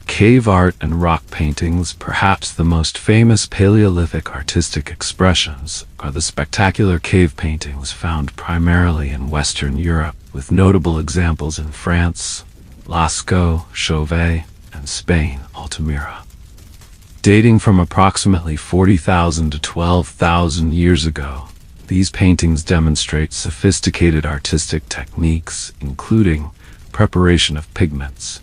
Cave art and rock paintings, perhaps the most famous Paleolithic artistic expressions, are the spectacular cave paintings found primarily in Western Europe, with notable examples in France, Lascaux, Chauvet, and Spain, Altamira. Dating from approximately 40,000 to 12,000 years ago, these paintings demonstrate sophisticated artistic techniques, including preparation of pigments,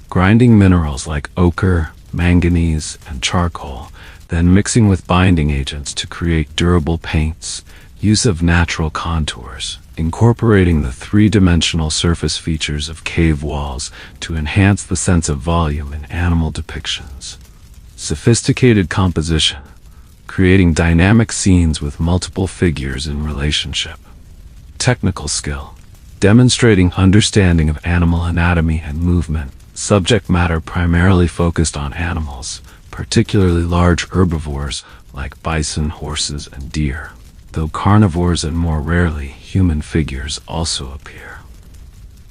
grinding minerals like ochre, manganese, and charcoal, then mixing with binding agents to create durable paints, use of natural contours, incorporating the three-dimensional surface features of cave walls to enhance the sense of volume in animal depictions. Sophisticated composition, creating dynamic scenes with multiple figures in relationship. Technical skill, demonstrating understanding of animal anatomy and movement, subject matter primarily focused on animals, particularly large herbivores like bison, horses, and deer, though carnivores and more rarely human figures also appear.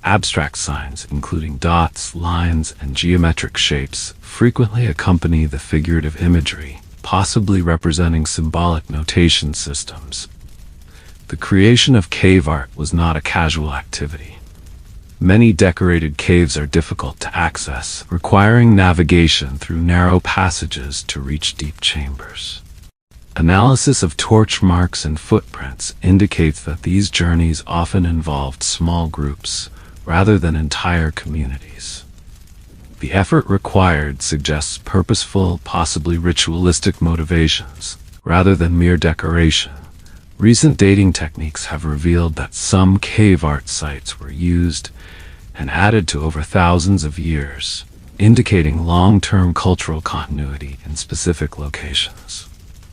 Abstract signs, including dots, lines, and geometric shapes, frequently accompany the figurative imagery, possibly representing symbolic notation systems. The creation of cave art was not a casual activity. Many decorated caves are difficult to access, requiring navigation through narrow passages to reach deep chambers. Analysis of torch marks and footprints indicates that these journeys often involved small groups, rather than entire communities. The effort required suggests purposeful, possibly ritualistic motivations, rather than mere decoration. Recent dating techniques have revealed that some cave art sites were used and added to over thousands of years, indicating long-term cultural continuity in specific locations.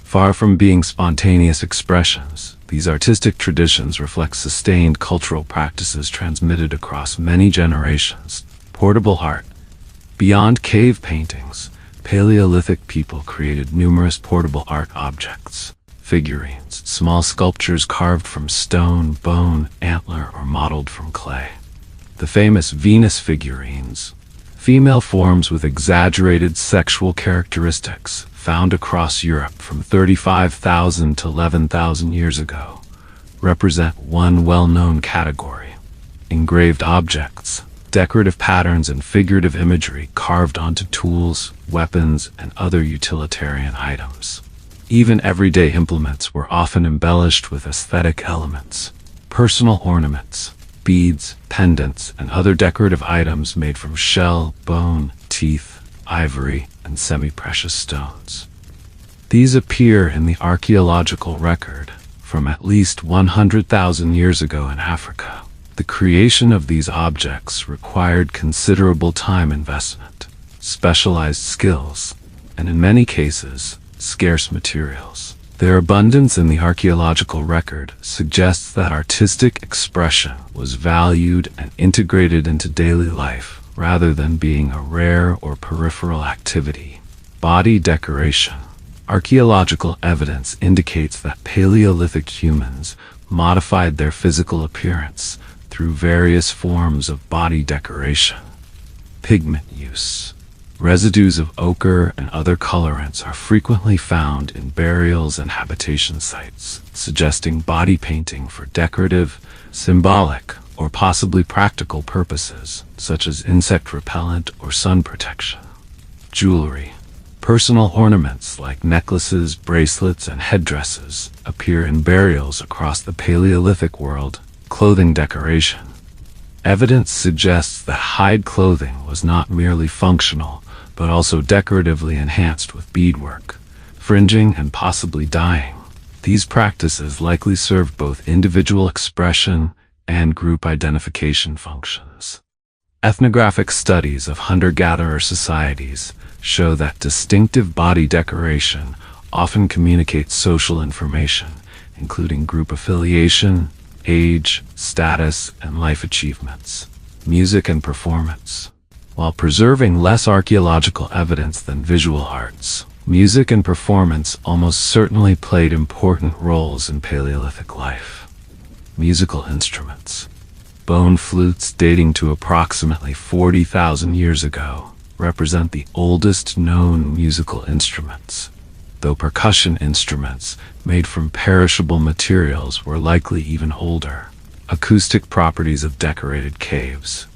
Far from being spontaneous expressions, these artistic traditions reflect sustained cultural practices transmitted across many generations. Portable art. Beyond cave paintings, Paleolithic people created numerous portable art objects. Figurines, small sculptures carved from stone, bone, antler, or modeled from clay. The famous Venus figurines, female forms with exaggerated sexual characteristics, found across Europe from 35,000 to 11,000 years ago, represent one well-known category. Engraved objects, decorative patterns and figurative imagery carved onto tools, weapons, and other utilitarian items. Even everyday implements were often embellished with aesthetic elements. Personal ornaments, beads, pendants, and other decorative items made from shell, bone, teeth, ivory, and semi-precious stones. These appear in the archaeological record from at least 100,000 years ago in Africa. The creation of these objects required considerable time investment, specialized skills, and in many cases, scarce materials. Their abundance in the archaeological record suggests that artistic expression was valued and integrated into daily life rather than being a rare or peripheral activity. Body decoration. Archaeological evidence indicates that Paleolithic humans modified their physical appearance through various forms of body decoration. Pigment use. Residues of ochre and other colorants are frequently found in burials and habitation sites, suggesting body painting for decorative, symbolic, or possibly practical purposes, such as insect repellent or sun protection. Jewelry. Personal ornaments like necklaces, bracelets, and headdresses appear in burials across the Paleolithic world. Clothing decoration. Evidence suggests that hide clothing was not merely functional, but also decoratively enhanced with beadwork, fringing, and possibly dyeing. These practices likely served both individual expression and group identification functions. Ethnographic studies of hunter-gatherer societies show that distinctive body decoration often communicates social information, including group affiliation, age, status, and life achievements. Music and performance. While preserving less archaeological evidence than visual arts, music and performance almost certainly played important roles in Paleolithic life. Musical instruments. Bone flutes dating to approximately 40,000 years ago represent the oldest known musical instruments, though percussion instruments made from perishable materials were likely even older. Acoustic properties of decorated caves.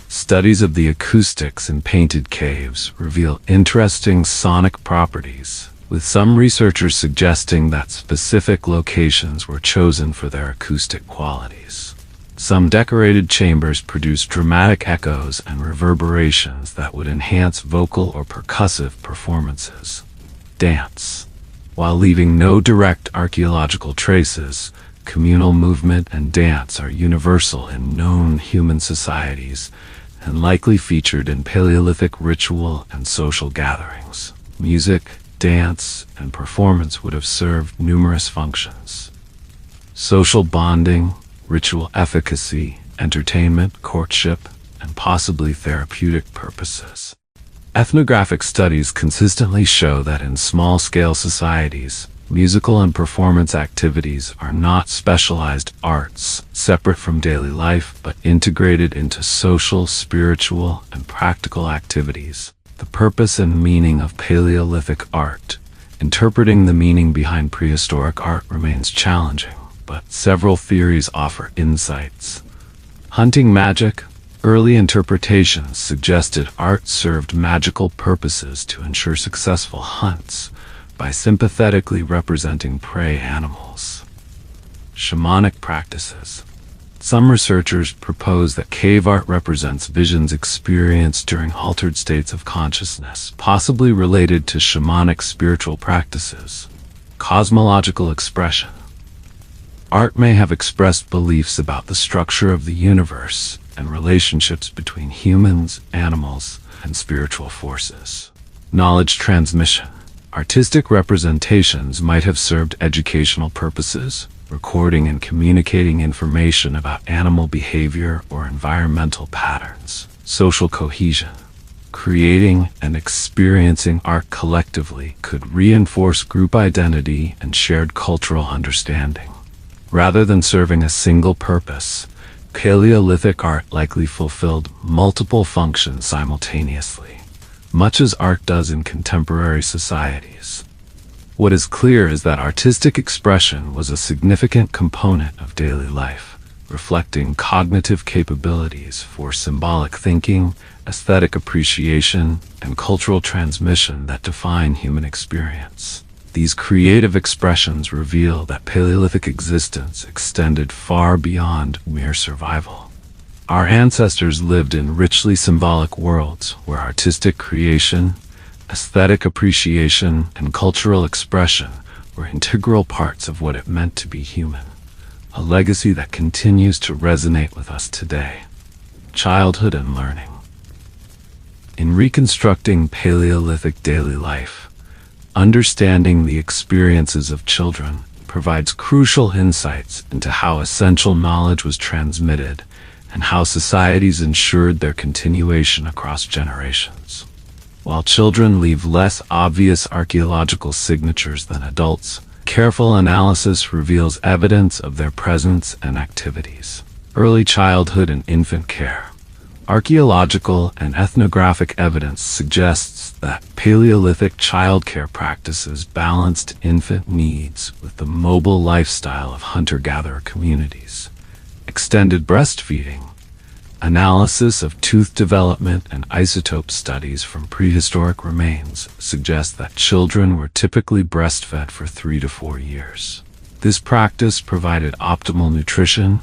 Studies of the acoustics in painted caves reveal interesting sonic properties, with some researchers suggesting that specific locations were chosen for their acoustic qualities. Some decorated chambers produce dramatic echoes and reverberations that would enhance vocal or percussive performances. Dance. While leaving no direct archaeological traces, communal movement and dance are universal in known human societies and likely featured in Paleolithic ritual and social gatherings. Music, dance, and performance would have served numerous functions. Social bonding, ritual efficacy, entertainment, courtship, and possibly therapeutic purposes. Ethnographic studies consistently show that in small-scale societies, musical and performance activities are not specialized arts separate from daily life, but integrated into social, spiritual, and practical activities. The purpose and meaning of Paleolithic art. Interpreting the meaning behind prehistoric art remains challenging, but several theories offer insights. Hunting magic. Early interpretations suggested art served magical purposes to ensure successful hunts by sympathetically representing prey animals. Shamanic practices. Some researchers propose that cave art represents visions experienced during altered states of consciousness, possibly related to shamanic spiritual practices. Cosmological expression. Art may have expressed beliefs about the structure of the universe and relationships between humans, animals, and spiritual forces. Knowledge transmission. Artistic representations might have served educational purposes, recording and communicating information about animal behavior or environmental patterns. Social cohesion. Creating and experiencing art collectively could reinforce group identity and shared cultural understanding. Rather than serving a single purpose, Paleolithic art likely fulfilled multiple functions simultaneously, much as art does in contemporary societies. What is clear is that artistic expression was a significant component of daily life, reflecting cognitive capabilities for symbolic thinking, aesthetic appreciation, and cultural transmission that define human experience. These creative expressions reveal that Paleolithic existence extended far beyond mere survival. Our ancestors lived in richly symbolic worlds where artistic creation, aesthetic appreciation, and cultural expression were integral parts of what it meant to be human, a legacy that continues to resonate with us today. Childhood and learning. In reconstructing Paleolithic daily life, understanding the experiences of children provides crucial insights into how essential knowledge was transmitted and how societies ensured their continuation across generations. While children leave less obvious archaeological signatures than adults, careful analysis reveals evidence of their presence and activities. Early childhood and infant care. Archaeological and ethnographic evidence suggests that Paleolithic childcare practices balanced infant needs with the mobile lifestyle of hunter-gatherer communities. Extended breastfeeding. Analysis of tooth development and isotope studies from prehistoric remains suggest that children were typically breastfed for 3 to 4 years. This practice provided optimal nutrition,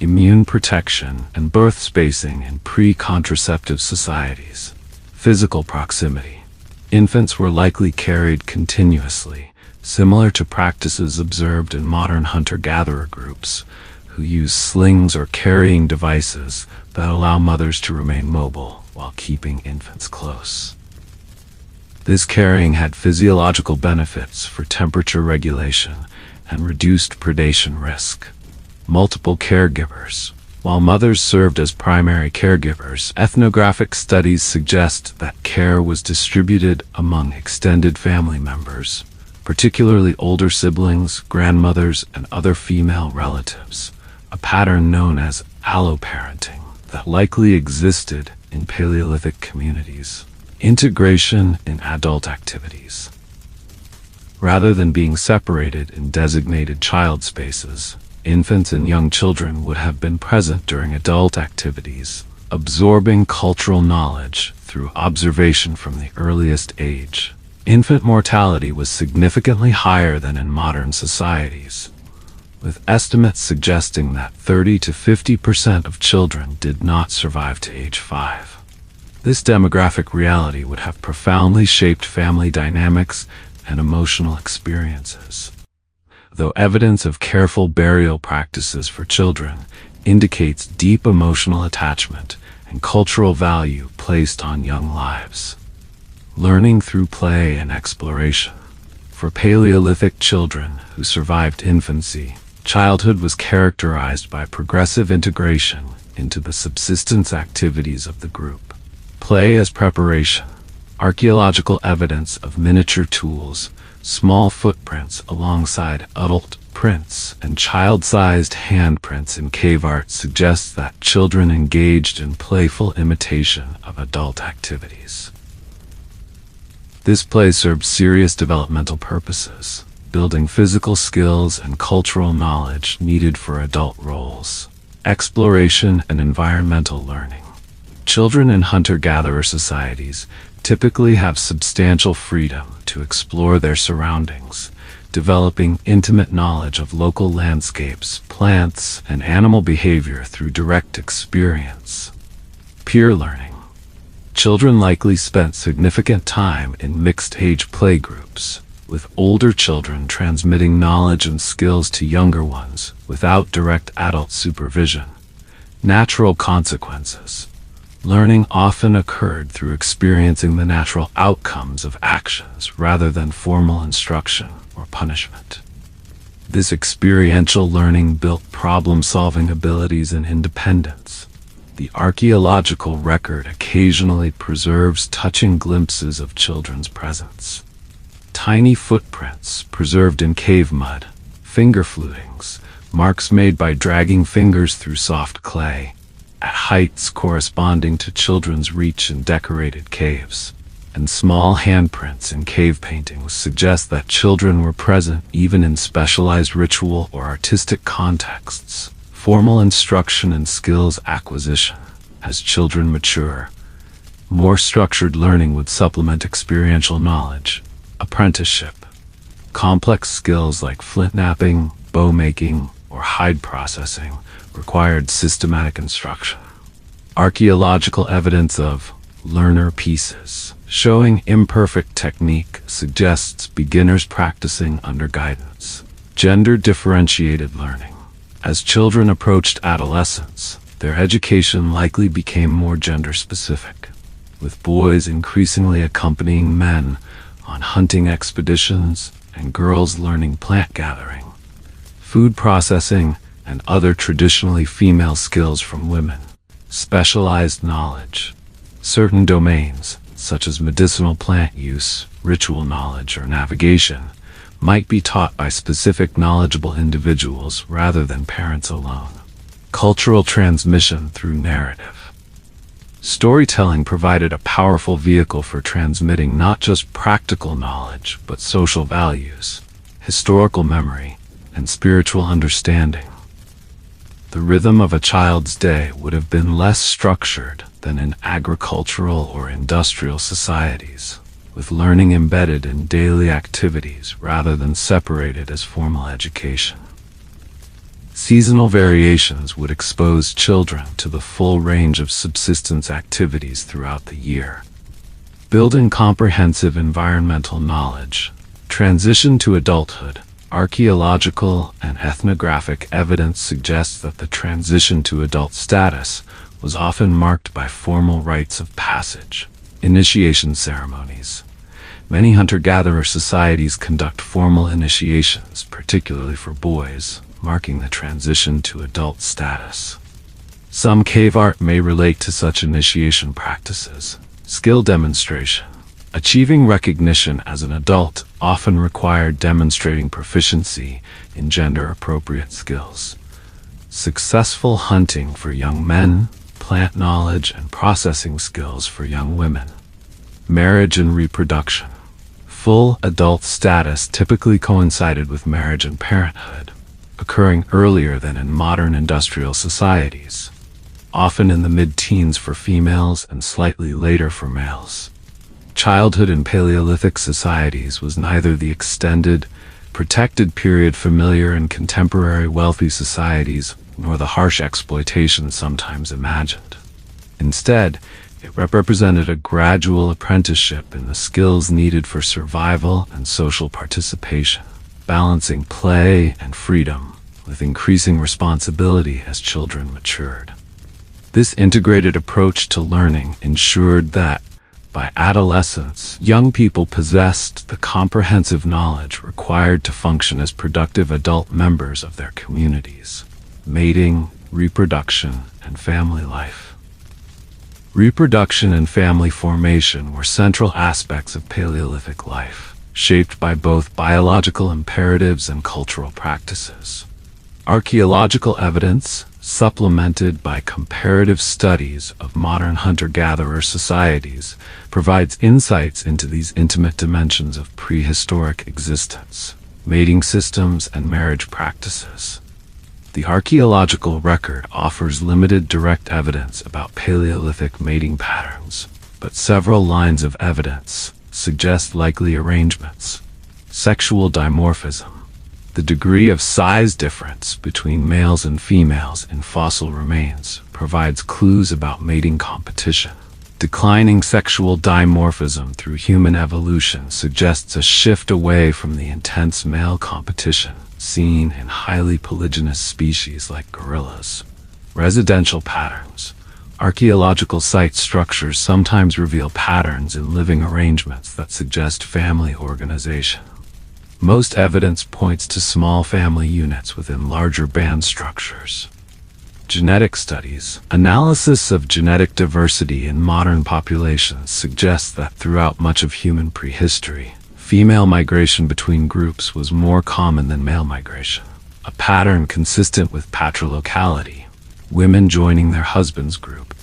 immune protection, and birth spacing in pre-contraceptive societies. Physical proximity. Infants were likely carried continuously, similar to practices observed in modern hunter-gatherer groups, who use slings or carrying devices that allow mothers to remain mobile while keeping infants close. This carrying had physiological benefits for temperature regulation and reduced predation risk. Multiple caregivers. While mothers served as primary caregivers, ethnographic studies suggest that care was distributed among extended family members, particularly older siblings, grandmothers, and other female relatives, a pattern known as alloparenting that likely existed in Paleolithic communities. Integration in adult activities. Rather than being separated in designated child spaces, infants and young children would have been present during adult activities, absorbing cultural knowledge through observation from the earliest age. Infant mortality was significantly higher than in modern societies, with estimates suggesting that 30 to 50% of children did not survive to age 5. This demographic reality would have profoundly shaped family dynamics and emotional experiences. Though evidence of careful burial practices for children indicates deep emotional attachment and cultural value placed on young lives. Learning through play and exploration. For Paleolithic children who survived infancy, childhood was characterized by progressive integration into the subsistence activities of the group. Play as preparation. Archaeological evidence of miniature tools, small footprints alongside adult prints, and child-sized handprints in cave art suggests that children engaged in playful imitation of adult activities. This play served serious developmental purposes, building physical skills and cultural knowledge needed for adult roles. Exploration and environmental learning. Children in hunter-gatherer societies typically have substantial freedom to explore their surroundings, developing intimate knowledge of local landscapes, plants, and animal behavior through direct experience. Peer learning. Children likely spent significant time in mixed-age playgroups, with older children transmitting knowledge and skills to younger ones without direct adult supervision. Natural consequences. Learning often occurred through experiencing the natural outcomes of actions rather than formal instruction or punishment. This experiential learning built problem-solving abilities and independence. The archaeological record occasionally preserves touching glimpses of children's presence. Tiny footprints preserved in cave mud, finger flutings, marks made by dragging fingers through soft clay, at heights corresponding to children's reach in decorated caves, and small handprints in cave paintings suggest that children were present even in specialized ritual or artistic contexts. Formal instruction and skills acquisition. As children mature, more structured learning would supplement experiential knowledge. Apprenticeship. Complex skills like flint knapping, bow making, or hide processing required systematic instruction. Archaeological evidence of learner pieces showing imperfect technique suggests beginners practicing under guidance. Gender differentiated learning. As children approached adolescence, their education likely became more gender specific, with boys increasingly accompanying men on hunting expeditions and girls learning plant gathering, food processing, and other traditionally female skills from women. Specialized knowledge. Certain domains, such as medicinal plant use, ritual knowledge, or navigation, might be taught by specific knowledgeable individuals rather than parents alone. Cultural transmission through narrative. Storytelling provided a powerful vehicle for transmitting not just practical knowledge, but social values, historical memory, and spiritual understanding. The rhythm of a child's day would have been less structured than in agricultural or industrial societies, with learning embedded in daily activities rather than separated as formal education. Seasonal variations would expose children to the full range of subsistence activities throughout the year. Building comprehensive environmental knowledge. Transition to adulthood. Archaeological and ethnographic evidence suggests that the transition to adult status was often marked by formal rites of passage, initiation ceremonies. Many hunter-gatherer societies conduct formal initiations, particularly for boys, marking the transition to adult status. Some cave art may relate to such initiation practices. Skill demonstration. Achieving recognition as an adult often required demonstrating proficiency in gender-appropriate skills. Successful hunting for young men, plant knowledge and processing skills for young women. Marriage and reproduction. Full adult status typically coincided with marriage and parenthood, occurring earlier than in modern industrial societies, often in the mid-teens for females and slightly later for males. Childhood in Paleolithic societies was neither the extended, protected period familiar in contemporary wealthy societies nor the harsh exploitation sometimes imagined. Instead, it represented a gradual apprenticeship in the skills needed for survival and social participation, balancing play and freedom with increasing responsibility as children matured. This integrated approach to learning ensured that, by adolescence, young people possessed the comprehensive knowledge required to function as productive adult members of their communities. Mating, reproduction, and family life. Reproduction and family formation were central aspects of Paleolithic life, shaped by both biological imperatives and cultural practices. Archaeological evidence, supplemented by comparative studies of modern hunter-gatherer societies, provides insights into these intimate dimensions of prehistoric existence, mating systems, and marriage practices. The archaeological record offers limited direct evidence about Paleolithic mating patterns, but several lines of evidence suggest likely arrangements. Sexual dimorphism. The degree of size difference between males and females in fossil remains provides clues about mating competition. Declining sexual dimorphism through human evolution suggests a shift away from the intense male competition seen in highly polygynous species like gorillas. Residential patterns. Archaeological site structures sometimes reveal patterns in living arrangements that suggest family organization. Most evidence points to small family units within larger band structures. Genetic studies. Analysis of genetic diversity in modern populations suggests that throughout much of human prehistory, female migration between groups was more common than male migration, a pattern consistent with patrilocality, women joining their husband's group,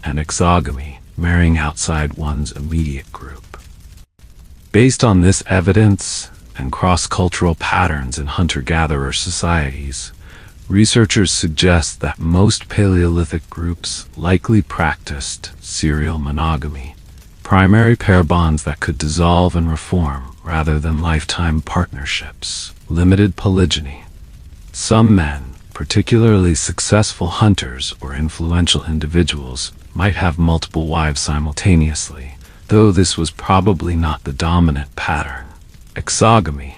and exogamy, marrying outside one's immediate group. Based on this evidence, and cross-cultural patterns in hunter-gatherer societies, researchers suggest that most Paleolithic groups likely practiced serial monogamy, primary pair bonds that could dissolve and reform rather than lifetime partnerships. Limited polygyny. Some men, particularly successful hunters or influential individuals, might have multiple wives simultaneously, though this was probably not the dominant pattern. Exogamy.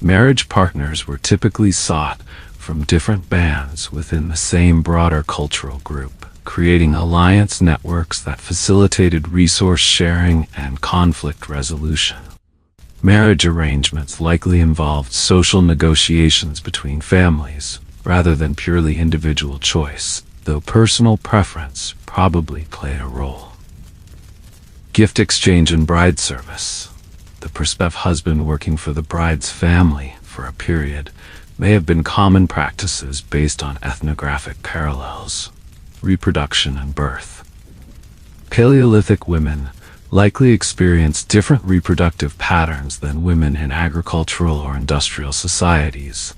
Marriage partners were typically sought from different bands within the same broader cultural group, creating alliance networks that facilitated resource sharing and conflict resolution. Marriage arrangements likely involved social negotiations between families, rather than purely individual choice, though personal preference probably played a role. Gift exchange and bride service. The prospective husband working for the bride's family for a period may have been common practices based on ethnographic parallels. Reproduction and birth. Paleolithic women likely experienced different reproductive patterns than women in agricultural or industrial societies.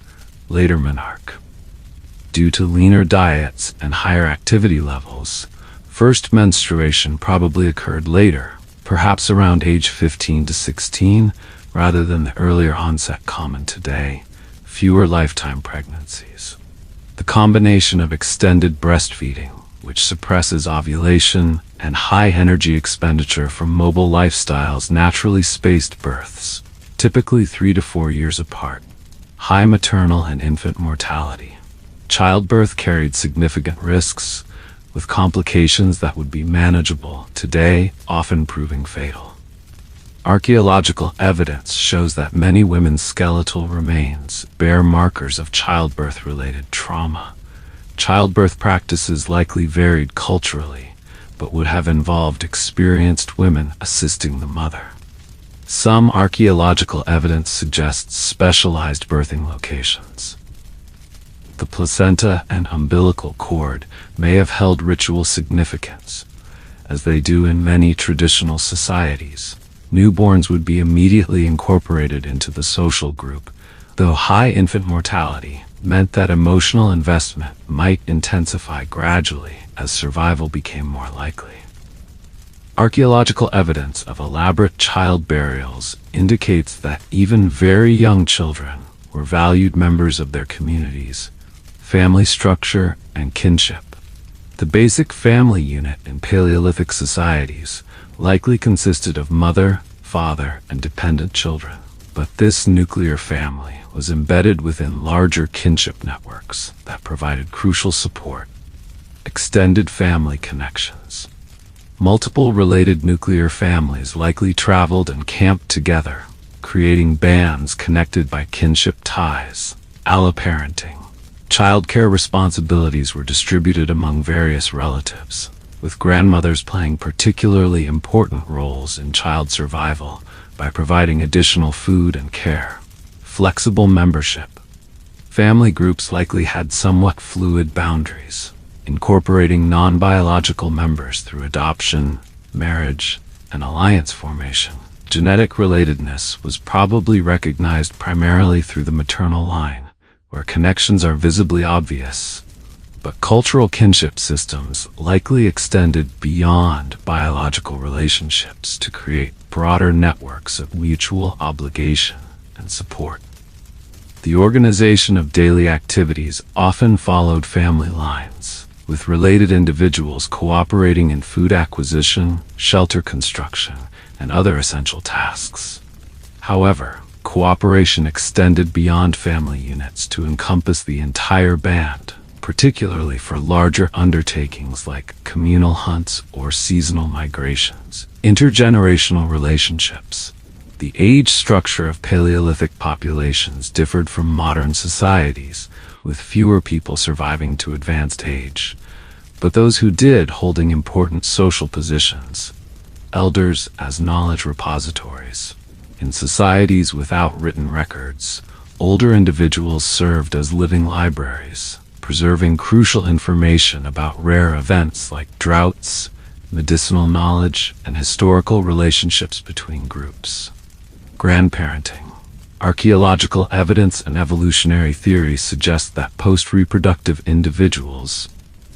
Later monarch. Due to leaner diets and higher activity levels, first menstruation probably occurred later, perhaps around age 15 to 16, rather than the earlier onset common today. Fewer lifetime pregnancies. The combination of extended breastfeeding, which suppresses ovulation, and high energy expenditure from mobile lifestyles naturally spaced births, typically 3 to 4 years apart. High maternal and infant mortality. Childbirth carried significant risks, with complications that would be manageable today often proving fatal. Archaeological evidence shows that many women's skeletal remains bear markers of childbirth-related trauma. Childbirth practices likely varied culturally, but would have involved experienced women assisting the mother. Some archaeological evidence suggests specialized birthing locations. The placenta and umbilical cord may have held ritual significance, as they do in many traditional societies. Newborns would be immediately incorporated into the social group, though high infant mortality meant that emotional investment might intensify gradually as survival became more likely. Archaeological evidence of elaborate child burials indicates that even very young children were valued members of their communities. Family structure and kinship. The basic family unit in Paleolithic societies likely consisted of mother, father, and dependent children, but this nuclear family was embedded within larger kinship networks that provided crucial support. Extended family connections. Multiple related nuclear families likely traveled and camped together, creating bands connected by kinship ties. Alloparenting. Childcare responsibilities were distributed among various relatives, with grandmothers playing particularly important roles in child survival by providing additional food and care. Flexible membership. Family groups likely had somewhat fluid boundaries, incorporating non-biological members through adoption, marriage, and alliance formation. Genetic relatedness was probably recognized primarily through the maternal line, where connections are visibly obvious, but cultural kinship systems likely extended beyond biological relationships to create broader networks of mutual obligation and support. The organization of daily activities often followed family lines, with related individuals cooperating in food acquisition, shelter construction, and other essential tasks. However, cooperation extended beyond family units to encompass the entire band, particularly for larger undertakings like communal hunts or seasonal migrations. Intergenerational relationships. The age structure of Paleolithic populations differed from modern societies, with fewer people surviving to advanced age, but those who did holding important social positions. Elders as knowledge repositories. In societies without written records, older individuals served as living libraries, preserving crucial information about rare events like droughts, medicinal knowledge, and historical relationships between groups. Grandparenting. Archaeological evidence and evolutionary theory suggest that post-reproductive individuals,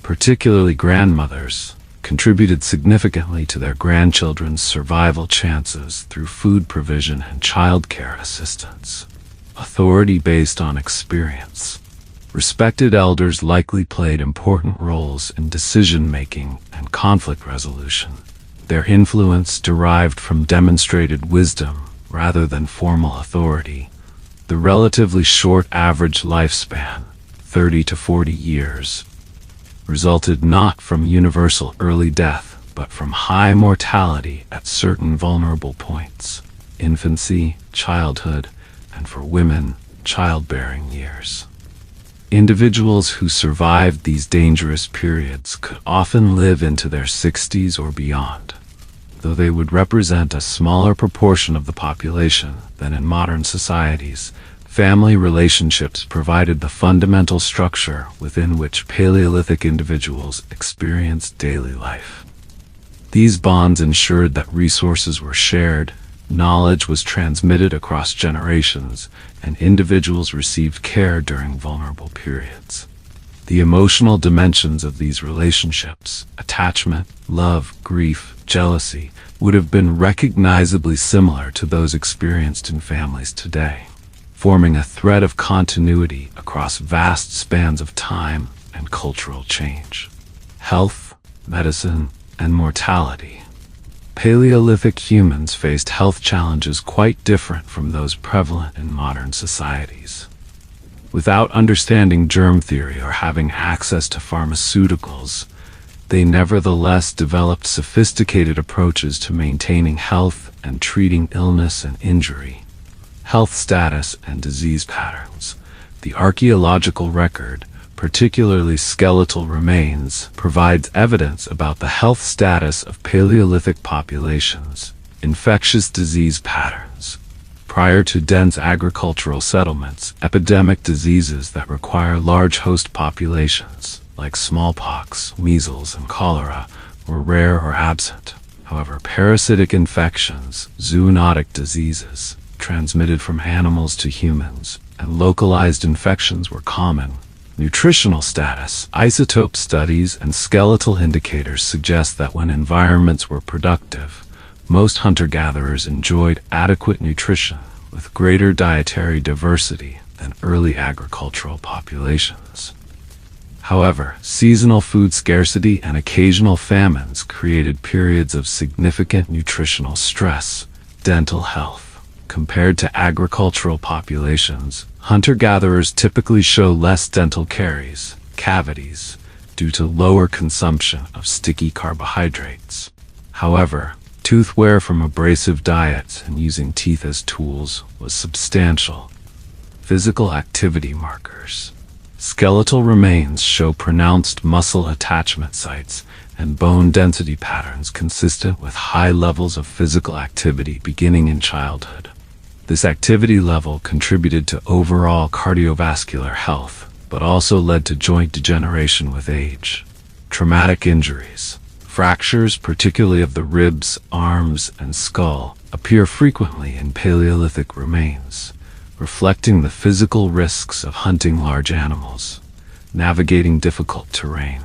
particularly grandmothers, contributed significantly to their grandchildren's survival chances through food provision and childcare assistance. Authority based on experience. Respected elders likely played important roles in decision-making and conflict resolution. Their influence derived from demonstrated wisdom rather than formal authority. The relatively short average lifespan, 30 to 40 years, resulted not from universal early death, but from high mortality at certain vulnerable points: infancy, childhood, and for women, childbearing years. Individuals who survived these dangerous periods could often live into their 60s or beyond. though they would represent a smaller proportion of the population than in modern societies. Family relationships provided the fundamental structure within which Paleolithic individuals experienced daily life. These bonds ensured that resources were shared, knowledge was transmitted across generations, and individuals received care during vulnerable periods. The emotional dimensions of these relationships, attachment, love, grief, jealousy, would have been recognizably similar to those experienced in families today, forming a thread of continuity across vast spans of time and cultural change. Health, medicine, and mortality. Paleolithic humans faced health challenges quite different from those prevalent in modern societies. Without understanding germ theory or having access to pharmaceuticals, they nevertheless developed sophisticated approaches to maintaining health and treating illness and injury. Health status and disease patterns. The archaeological record, particularly skeletal remains, provides evidence about the health status of Paleolithic populations. Infectious disease patterns. Prior to dense agricultural settlements, epidemic diseases that require large host populations, like smallpox, measles, and cholera, were rare or absent. However, parasitic infections, zoonotic diseases, transmitted from animals to humans, and localized infections were common. Nutritional status, isotope studies, and skeletal indicators suggest that when environments were productive, most hunter-gatherers enjoyed adequate nutrition with greater dietary diversity than early agricultural populations. However, seasonal food scarcity and occasional famines created periods of significant nutritional stress. Dental health. Compared to agricultural populations, hunter-gatherers typically show less dental caries, cavities, due to lower consumption of sticky carbohydrates. However, tooth wear from abrasive diets and using teeth as tools was substantial. Physical activity markers. Skeletal remains show pronounced muscle attachment sites and bone density patterns consistent with high levels of physical activity beginning in childhood. This activity level contributed to overall cardiovascular health, but also led to joint degeneration with age. Traumatic injuries. Fractures, particularly of the ribs, arms, and skull, appear frequently in Paleolithic remains, reflecting the physical risks of hunting large animals, navigating difficult terrain,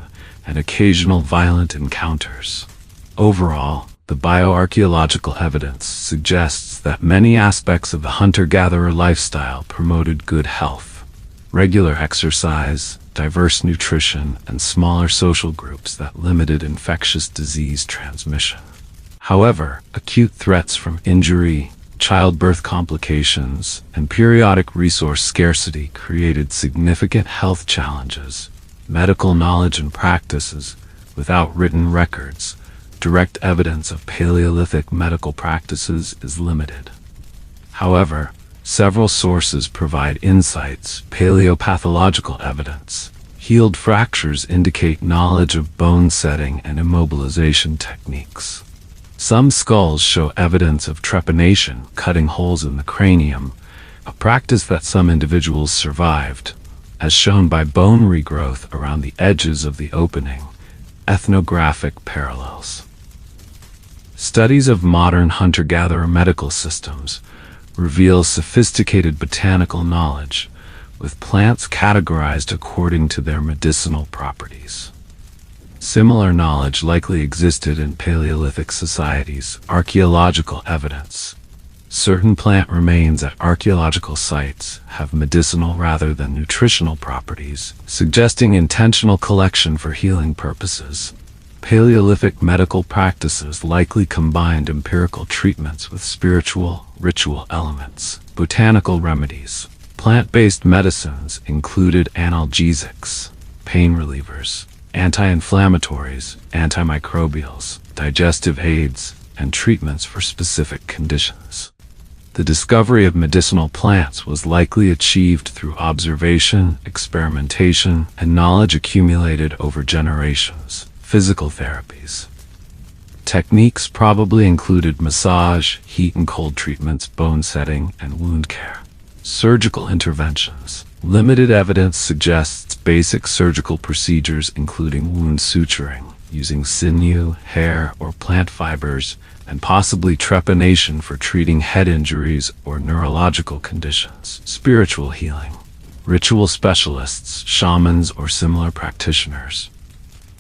and occasional violent encounters. Overall, the bioarchaeological evidence suggests that many aspects of the hunter-gatherer lifestyle promoted good health. Regular exercise, diverse nutrition, and smaller social groups that limited infectious disease transmission. However, acute threats from injury, childbirth complications, and periodic resource scarcity created significant health challenges. Medical knowledge and practices, without written records, direct evidence of Paleolithic medical practices is limited. However, several sources provide insights. Paleopathological evidence. Healed fractures indicate knowledge of bone setting and immobilization techniques. Some skulls show evidence of trepanation, cutting holes in the cranium, a practice that some individuals survived, as shown by bone regrowth around the edges of the opening. Ethnographic parallels. Studies of modern hunter-gatherer medical systems reveal sophisticated botanical knowledge, with plants categorized according to their medicinal properties. Similar knowledge likely existed in Paleolithic societies. Archaeological evidence. Certain plant remains at archaeological sites have medicinal rather than nutritional properties, suggesting intentional collection for healing purposes. Paleolithic medical practices likely combined empirical treatments with spiritual, ritual elements. Botanical remedies. Plant-based medicines included analgesics, pain relievers, anti-inflammatories, antimicrobials, digestive aids, and treatments for specific conditions. The discovery of medicinal plants was likely achieved through observation, experimentation, and knowledge accumulated over generations. Physical therapies. Techniques probably included massage, heat and cold treatments, bone setting, and wound care. Surgical interventions. Limited evidence suggests basic surgical procedures including wound suturing, using sinew, hair, or plant fibers, and possibly trepanation for treating head injuries or neurological conditions. Spiritual healing. Ritual specialists, shamans, or similar practitioners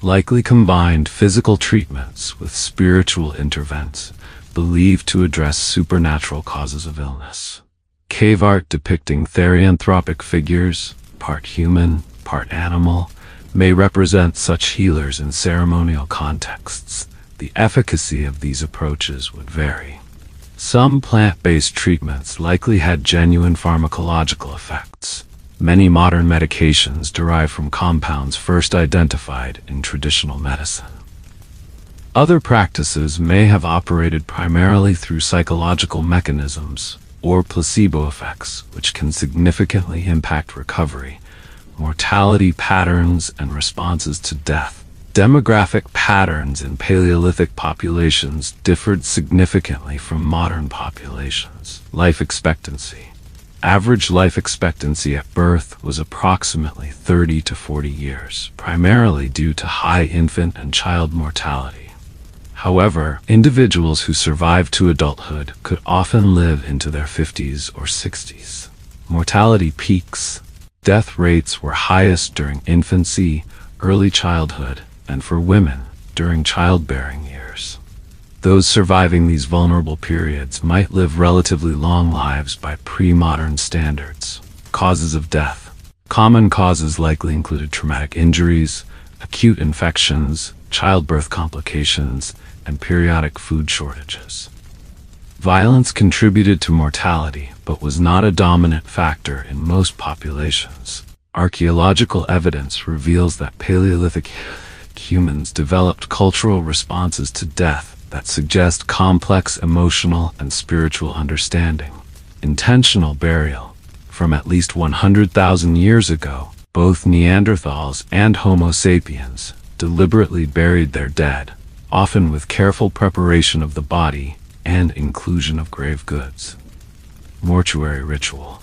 likely combined physical treatments with spiritual interventions believed to address supernatural causes of illness. Cave art depicting therianthropic figures, part human, part animal, may represent such healers in ceremonial contexts. The efficacy of these approaches would vary. Some plant-based treatments likely had genuine pharmacological effects. Many modern medications derive from compounds first identified in traditional medicine. Other practices may have operated primarily through psychological mechanisms or placebo effects, which can significantly impact recovery, mortality patterns, and responses to death. Demographic patterns in Paleolithic populations differed significantly from modern populations. Life expectancy. Average life expectancy at birth was approximately 30 to 40 years, primarily due to high infant and child mortality. However, individuals who survived to adulthood could often live into their 50s or 60s. Mortality peaks. Death rates were highest during infancy, early childhood, and for women, during childbearing years. Those surviving these vulnerable periods might live relatively long lives by pre-modern standards. Causes of death. Common causes likely included traumatic injuries, acute infections, childbirth complications, and periodic food shortages. Violence contributed to mortality, but was not a dominant factor in most populations. Archaeological evidence reveals that Paleolithic humans developed cultural responses to death that suggest complex emotional and spiritual understanding. Intentional burial. From at least 100,000 years ago, both Neanderthals and Homo sapiens deliberately buried their dead, often with careful preparation of the body and inclusion of grave goods. Mortuary ritual.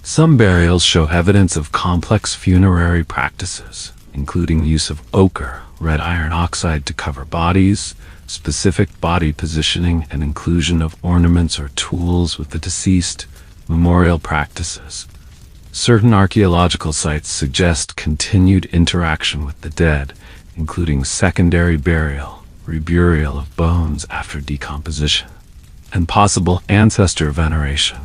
Some burials show evidence of complex funerary practices, including use of ochre, red iron oxide to cover bodies, specific body positioning, and inclusion of ornaments or tools with the deceased. Memorial practices. Certain archaeological sites suggest continued interaction with the dead, including secondary burial, reburial of bones after decomposition, and possible ancestor veneration.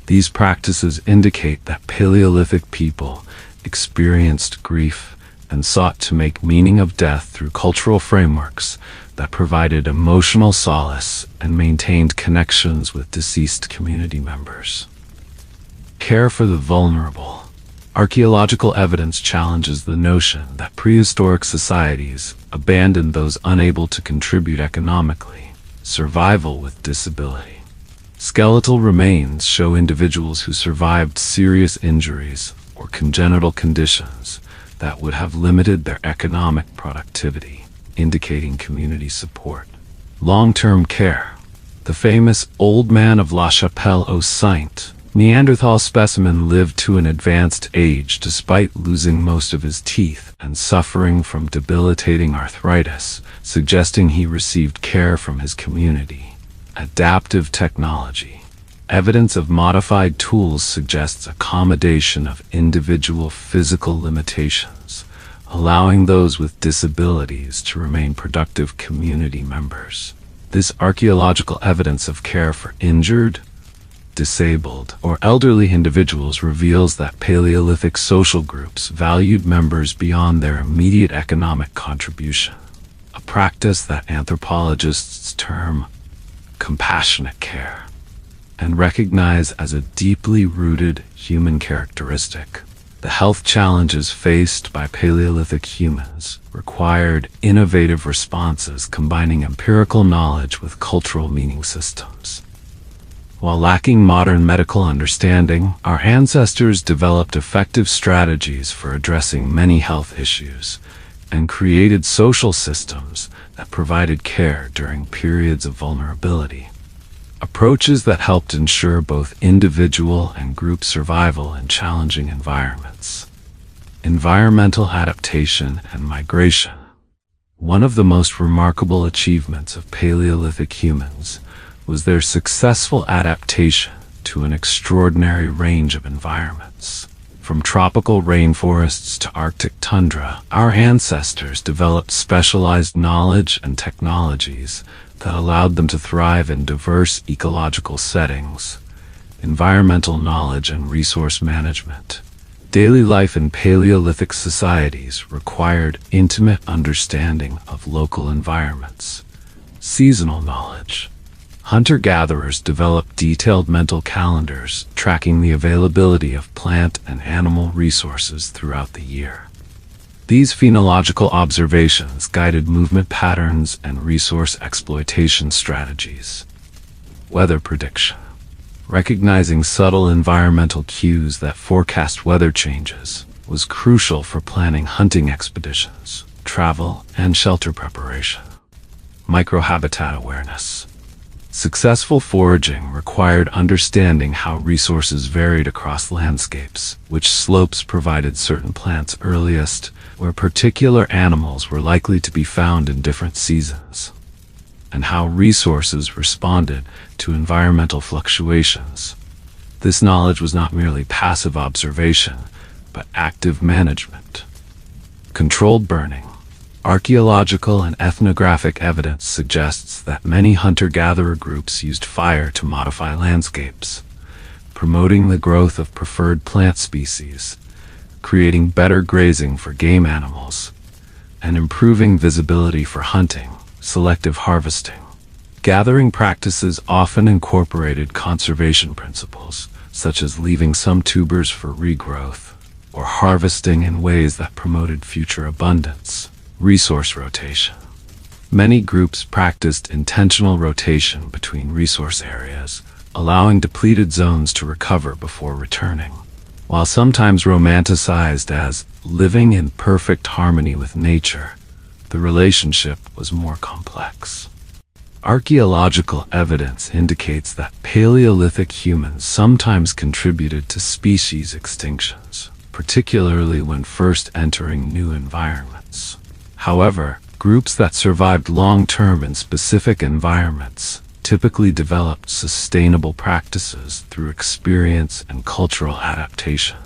These practices indicate that Paleolithic people experienced grief and sought to make meaning of death through cultural frameworks that provided emotional solace and maintained connections with deceased community members. Care for the vulnerable. Archaeological evidence challenges the notion that prehistoric societies abandoned those unable to contribute economically. Survival with disability. Skeletal remains show individuals who survived serious injuries or congenital conditions that would have limited their economic productivity, indicating community support. Long-term care. The famous Old Man of La Chapelle-aux-Saints Neanderthal specimen lived to an advanced age despite losing most of his teeth and suffering from debilitating arthritis, suggesting he received care from his community. Adaptive technology. Evidence of modified tools suggests accommodation of individual physical limitations, allowing those with disabilities to remain productive community members. This archaeological evidence of care for injured, disabled, or elderly individuals reveals that Paleolithic social groups valued members beyond their immediate economic contribution, a practice that anthropologists term compassionate care and recognize as a deeply rooted human characteristic. The health challenges faced by Paleolithic humans required innovative responses combining empirical knowledge with cultural meaning systems. While lacking modern medical understanding, our ancestors developed effective strategies for addressing many health issues, and created social systems that provided care during periods of vulnerability. Approaches that helped ensure both individual and group survival in challenging environments. Environmental adaptation and migration. One of the most remarkable achievements of Paleolithic humans was their successful adaptation to an extraordinary range of environments. From tropical rainforests to Arctic tundra, our ancestors developed specialized knowledge and technologies that allowed them to thrive in diverse ecological settings. Environmental knowledge and resource management. Daily life in Paleolithic societies required intimate understanding of local environments. Seasonal knowledge. Hunter-gatherers developed detailed mental calendars tracking the availability of plant and animal resources throughout the year. These phenological observations guided movement patterns and resource exploitation strategies. Weather prediction. Recognizing subtle environmental cues that forecast weather changes was crucial for planning hunting expeditions, travel, and shelter preparation. Microhabitat awareness. Successful foraging required understanding how resources varied across landscapes, which slopes provided certain plants earliest, where particular animals were likely to be found in different seasons, and how resources responded to environmental fluctuations. This knowledge was not merely passive observation, but active management. Controlled burning. Archaeological and ethnographic evidence suggests that many hunter-gatherer groups used fire to modify landscapes, promoting the growth of preferred plant species, creating better grazing for game animals, and improving visibility for hunting. Selective harvesting. Gathering practices often incorporated conservation principles, such as leaving some tubers for regrowth, or harvesting in ways that promoted future abundance. Resource rotation. Many groups practiced intentional rotation between resource areas, allowing depleted zones to recover before returning. While sometimes romanticized as living in perfect harmony with nature, the relationship was more complex. Archaeological evidence indicates that Paleolithic humans sometimes contributed to species extinctions, particularly when first entering new environments. However, groups that survived long-term in specific environments typically developed sustainable practices through experience and cultural adaptation.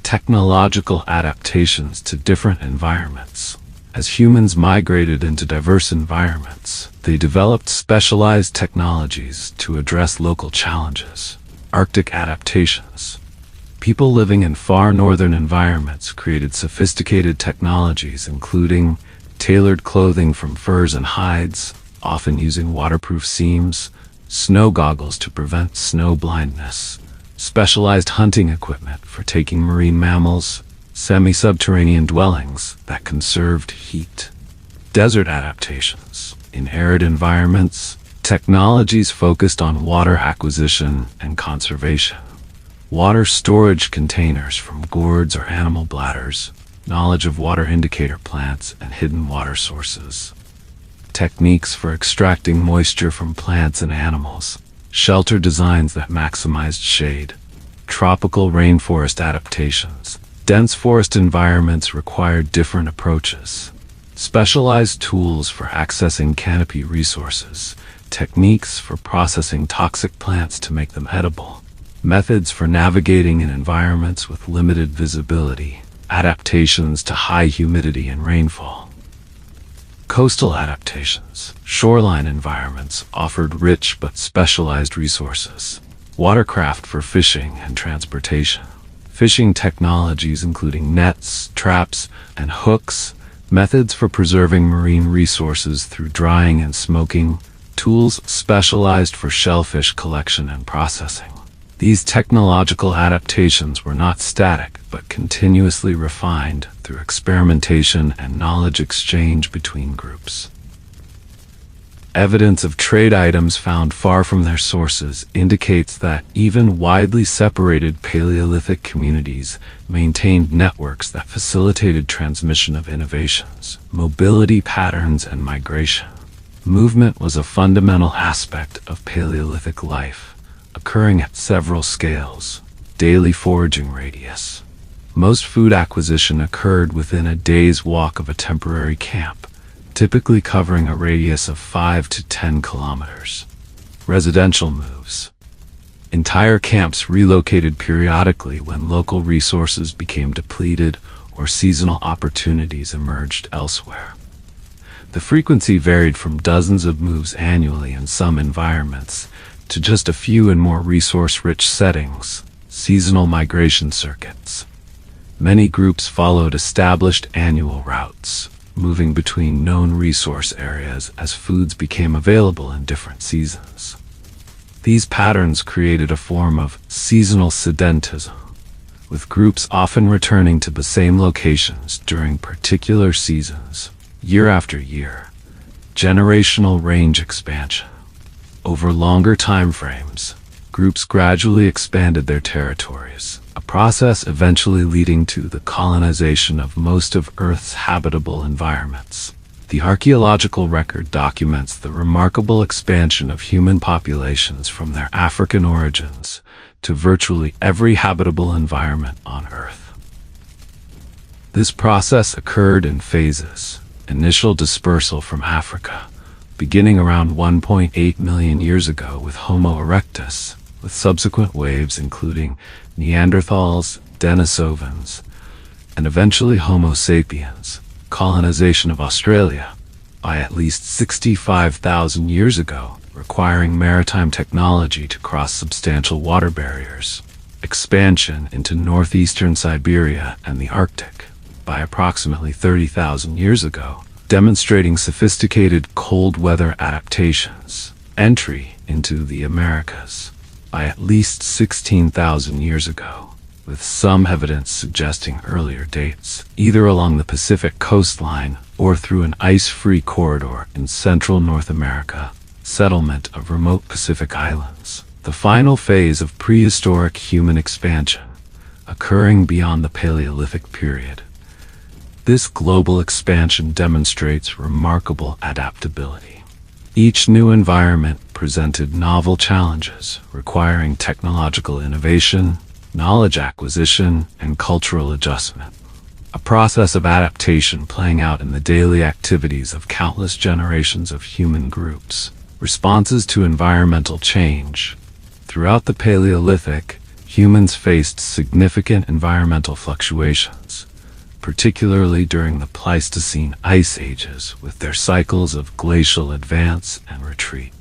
Technological adaptations to different environments. As humans migrated into diverse environments, they developed specialized technologies to address local challenges. Arctic adaptations. People living in far northern environments created sophisticated technologies including tailored clothing from furs and hides, often using waterproof seams, snow goggles to prevent snow blindness, specialized hunting equipment for taking marine mammals, semi-subterranean dwellings that conserved heat. Desert adaptations. In arid environments, technologies focused on water acquisition and conservation. Water storage containers from gourds or animal bladders, knowledge of water indicator plants and hidden water sources. Techniques for extracting moisture from plants and animals. Shelter designs that maximized shade. Tropical rainforest adaptations. Dense forest environments required different approaches. Specialized tools for accessing canopy resources. Techniques for processing toxic plants to make them edible. Methods for navigating in environments with limited visibility. Adaptations to high humidity and rainfall. Coastal adaptations. Shoreline environments offered rich but specialized resources. Watercraft for fishing and transportation. Fishing technologies including nets, traps, and hooks. Methods for preserving marine resources through drying and smoking. Tools specialized for shellfish collection and processing. These technological adaptations were not static, but continuously refined through experimentation and knowledge exchange between groups. Evidence of trade items found far from their sources indicates that even widely separated Paleolithic communities maintained networks that facilitated transmission of innovations, mobility patterns, and migration. Movement was a fundamental aspect of Paleolithic life, occurring at several scales. Daily foraging radius. Most food acquisition occurred within a day's walk of a temporary camp, typically covering a radius of 5 to 10 kilometers. Residential moves. Entire camps relocated periodically when local resources became depleted or seasonal opportunities emerged elsewhere. The frequency varied from dozens of moves annually in some environments to just a few in more resource-rich settings. Seasonal migration circuits. Many groups followed established annual routes, moving between known resource areas as foods became available in different seasons. These patterns created a form of seasonal sedentism, with groups often returning to the same locations during particular seasons, year after year. Generational range expansion. Over longer time frames, groups gradually expanded their territories, a process eventually leading to the colonization of most of Earth's habitable environments. The archaeological record documents the remarkable expansion of human populations from their African origins to virtually every habitable environment on Earth. This process occurred in phases. Initial dispersal from Africa, beginning around 1.8 million years ago with Homo erectus, with subsequent waves including Neanderthals, Denisovans, and eventually Homo sapiens. Colonization of Australia by at least 65,000 years ago, requiring maritime technology to cross substantial water barriers. Expansion into northeastern Siberia and the Arctic by approximately 30,000 years ago, demonstrating sophisticated cold weather adaptations. Entry into the Americas by at least 16,000 years ago, with some evidence suggesting earlier dates, either along the Pacific coastline or through an ice-free corridor in central North America. Settlement of remote Pacific islands. The final phase of prehistoric human expansion, occurring beyond the Paleolithic period. This global expansion demonstrates remarkable adaptability. Each new environment presented novel challenges requiring technological innovation, knowledge acquisition, and cultural adjustment. A process of adaptation playing out in the daily activities of countless generations of human groups. Responses to environmental change. Throughout the Paleolithic, humans faced significant environmental fluctuations, particularly during the Pleistocene ice ages with their cycles of glacial advance and retreat.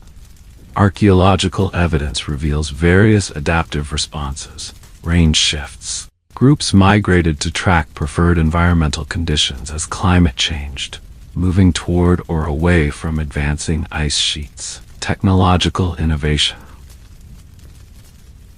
Archaeological evidence reveals various adaptive responses. Range shifts. Groups migrated to track preferred environmental conditions as climate changed, moving toward or away from advancing ice sheets. Technological innovation.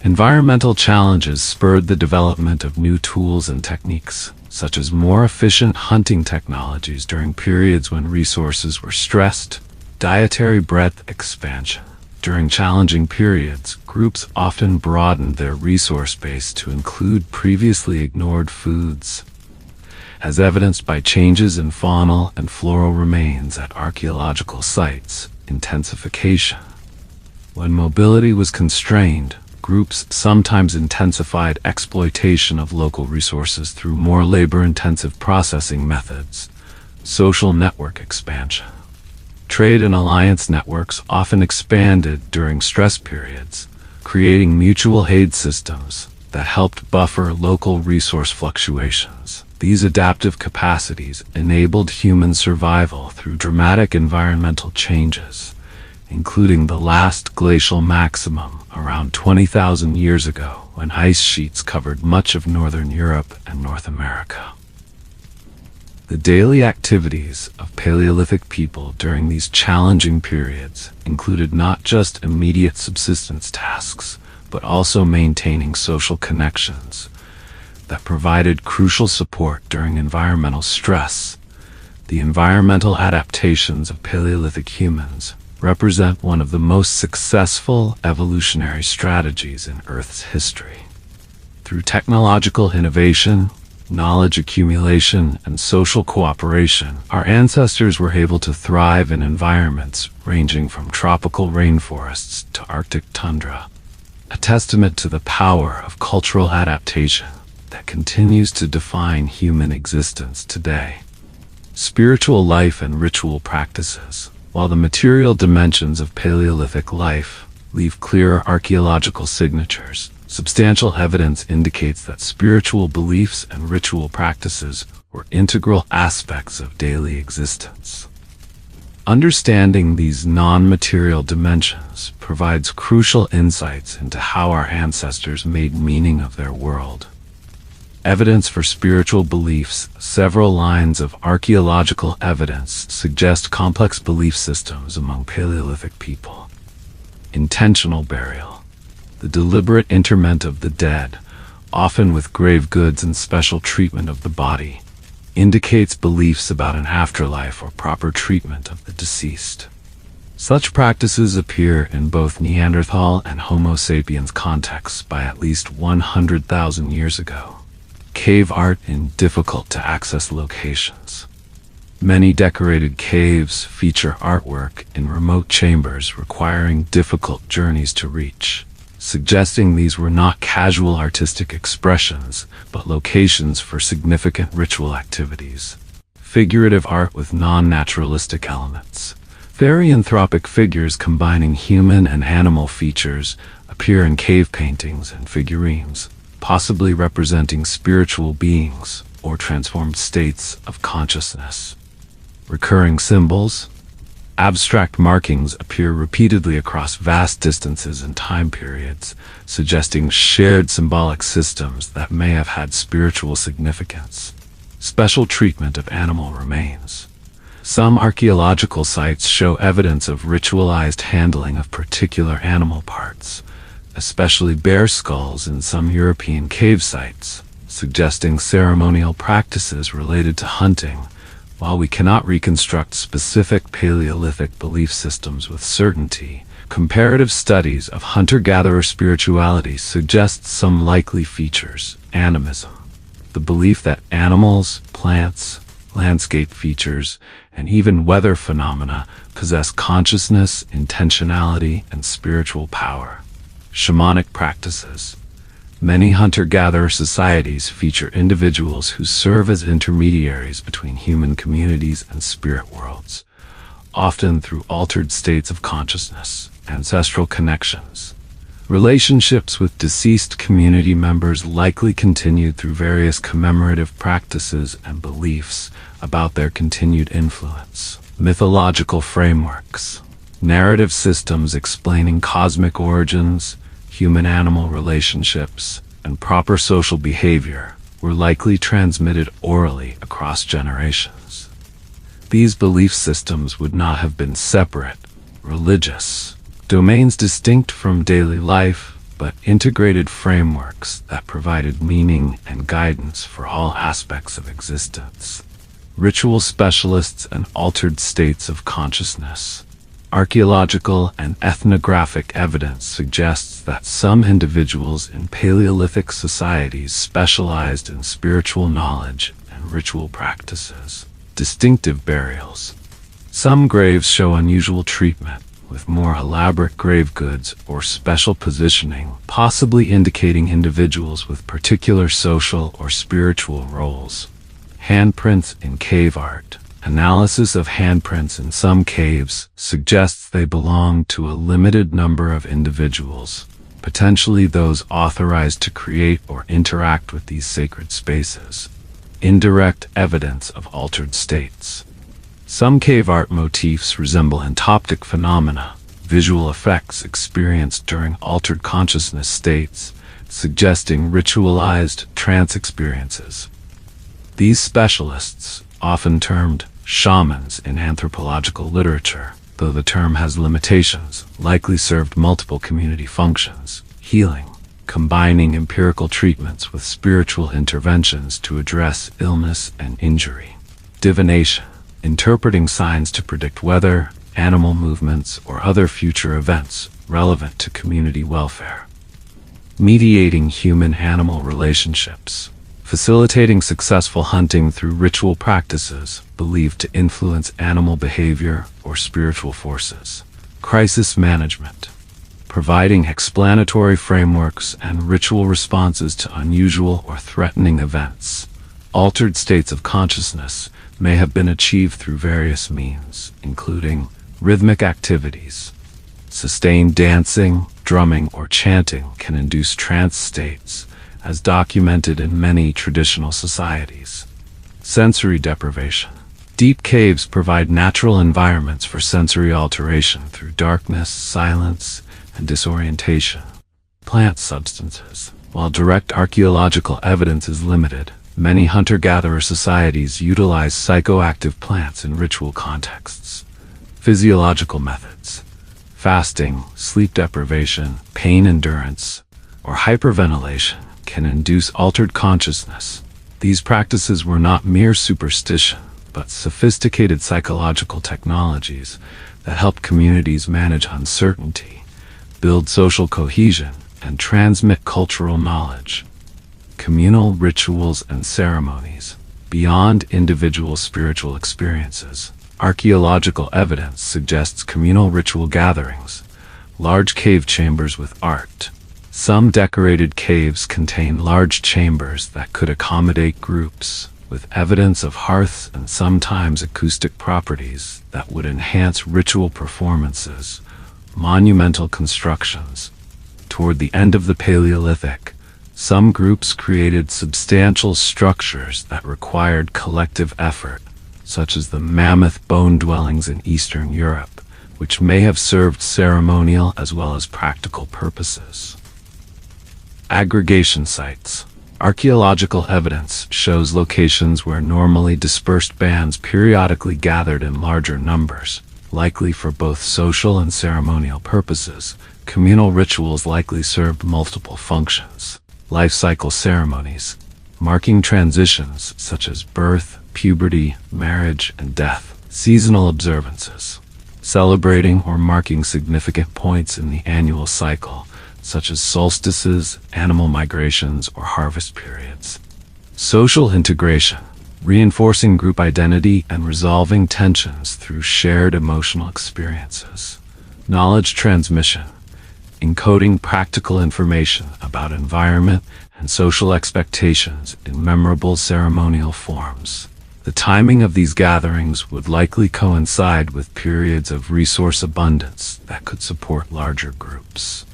Environmental challenges spurred the development of new tools and techniques, such as more efficient hunting technologies during periods when resources were stressed. Dietary breadth expansion. During challenging periods, groups often broadened their resource base to include previously ignored foods, as evidenced by changes in faunal and floral remains at archaeological sites. Intensification. When mobility was constrained, groups sometimes intensified exploitation of local resources through more labor-intensive processing methods. Social network expansion. Trade and alliance networks often expanded during stress periods, creating mutual aid systems that helped buffer local resource fluctuations. These adaptive capacities enabled human survival through dramatic environmental changes, including the last glacial maximum around 20,000 years ago when ice sheets covered much of northern Europe and North America. The daily activities of Paleolithic people during these challenging periods included not just immediate subsistence tasks, but also maintaining social connections that provided crucial support during environmental stress. The environmental adaptations of Paleolithic humans represent one of the most successful evolutionary strategies in Earth's history. Through technological innovation, knowledge accumulation, and social cooperation, our ancestors were able to thrive in environments ranging from tropical rainforests to Arctic tundra, a testament to the power of cultural adaptation that continues to define human existence today. Spiritual life and ritual practices. While the material dimensions of Paleolithic life leave clear archaeological signatures, substantial evidence indicates that spiritual beliefs and ritual practices were integral aspects of daily existence. Understanding these non-material dimensions provides crucial insights into how our ancestors made meaning of their world. Evidence for spiritual beliefs. Several lines of archaeological evidence suggest complex belief systems among Paleolithic people. Intentional burial. The deliberate interment of the dead, often with grave goods and special treatment of the body, indicates beliefs about an afterlife or proper treatment of the deceased. Such practices appear in both Neanderthal and Homo sapiens contexts by at least 100,000 years ago. Cave art in difficult-to-access locations. Many decorated caves feature artwork in remote chambers requiring difficult journeys to reach, suggesting these were not casual artistic expressions, but locations for significant ritual activities. Figurative art with non-naturalistic elements. Therianthropic figures combining human and animal features appear in cave paintings and figurines, possibly representing spiritual beings or transformed states of consciousness. Recurring symbols. Abstract markings appear repeatedly across vast distances and time periods, suggesting shared symbolic systems that may have had spiritual significance. Special treatment of animal remains. Some archaeological sites show evidence of ritualized handling of particular animal parts, especially bear skulls in some European cave sites, suggesting ceremonial practices related to hunting. While we cannot reconstruct specific Paleolithic belief systems with certainty, comparative studies of hunter-gatherer spirituality suggest some likely features. Animism. The belief that animals, plants, landscape features, and even weather phenomena possess consciousness, intentionality, and spiritual power. Shamanic practices. Many hunter-gatherer societies feature individuals who serve as intermediaries between human communities and spirit worlds, often through altered states of consciousness. Ancestral connections. Relationships with deceased community members likely continued through various commemorative practices and beliefs about their continued influence. Mythological frameworks. Narrative systems explaining cosmic origins, human-animal relationships, and proper social behavior were likely transmitted orally across generations. These belief systems would not have been separate, religious domains distinct from daily life, but integrated frameworks that provided meaning and guidance for all aspects of existence. Ritual specialists and altered states of consciousness. Archaeological and ethnographic evidence suggests that some individuals in Paleolithic societies specialized in spiritual knowledge and ritual practices. Distinctive burials. Some graves show unusual treatment, with more elaborate grave goods or special positioning, possibly indicating individuals with particular social or spiritual roles. Handprints in cave art. Analysis of handprints in some caves suggests they belong to a limited number of individuals, potentially those authorized to create or interact with these sacred spaces. Indirect evidence of altered states. Some cave art motifs resemble entoptic phenomena, visual effects experienced during altered consciousness states, suggesting ritualized trance experiences. These specialists, often termed shamans in anthropological literature, though the term has limitations, likely served multiple community functions: healing, combining empirical treatments with spiritual interventions to address illness and injury; divination, interpreting signs to predict weather, animal movements, or other future events relevant to community welfare. Mediating human-animal relationships. Facilitating successful hunting through ritual practices believed to influence animal behavior or spiritual forces. Crisis management. Providing explanatory frameworks and ritual responses to unusual or threatening events. Altered states of consciousness may have been achieved through various means, including rhythmic activities. Sustained dancing, drumming, or chanting can induce trance states, as documented in many traditional societies. Sensory deprivation. Deep caves provide natural environments for sensory alteration through darkness, silence, and disorientation. Plant substances. While direct archaeological evidence is limited, many hunter-gatherer societies utilize psychoactive plants in ritual contexts. Physiological methods. Fasting, sleep deprivation, pain endurance, or hyperventilation can induce altered consciousness. These practices were not mere superstition, but sophisticated psychological technologies that help communities manage uncertainty, build social cohesion, and transmit cultural knowledge. Communal rituals and ceremonies. Beyond individual spiritual experiences, archaeological evidence suggests communal ritual gatherings, large cave chambers with art. Some decorated caves contain large chambers that could accommodate groups, with evidence of hearths and sometimes acoustic properties that would enhance ritual performances. Monumental constructions. Toward the end of the Paleolithic, some groups created substantial structures that required collective effort, such as the mammoth bone dwellings in Eastern Europe, which may have served ceremonial as well as practical purposes. Aggregation sites. Archaeological evidence shows locations where normally dispersed bands periodically gathered in larger numbers, likely for both social and ceremonial purposes. Communal rituals likely served multiple functions. Life cycle ceremonies, marking transitions such as birth, puberty, marriage, and death. Seasonal observances, celebrating or marking significant points in the annual cycle, such as solstices, animal migrations, or harvest periods. Social integration, reinforcing group identity and resolving tensions through shared emotional experiences. Knowledge transmission, encoding practical information about environment and social expectations in memorable ceremonial forms. The timing of these gatherings would likely coincide with periods of resource abundance that could support larger groups.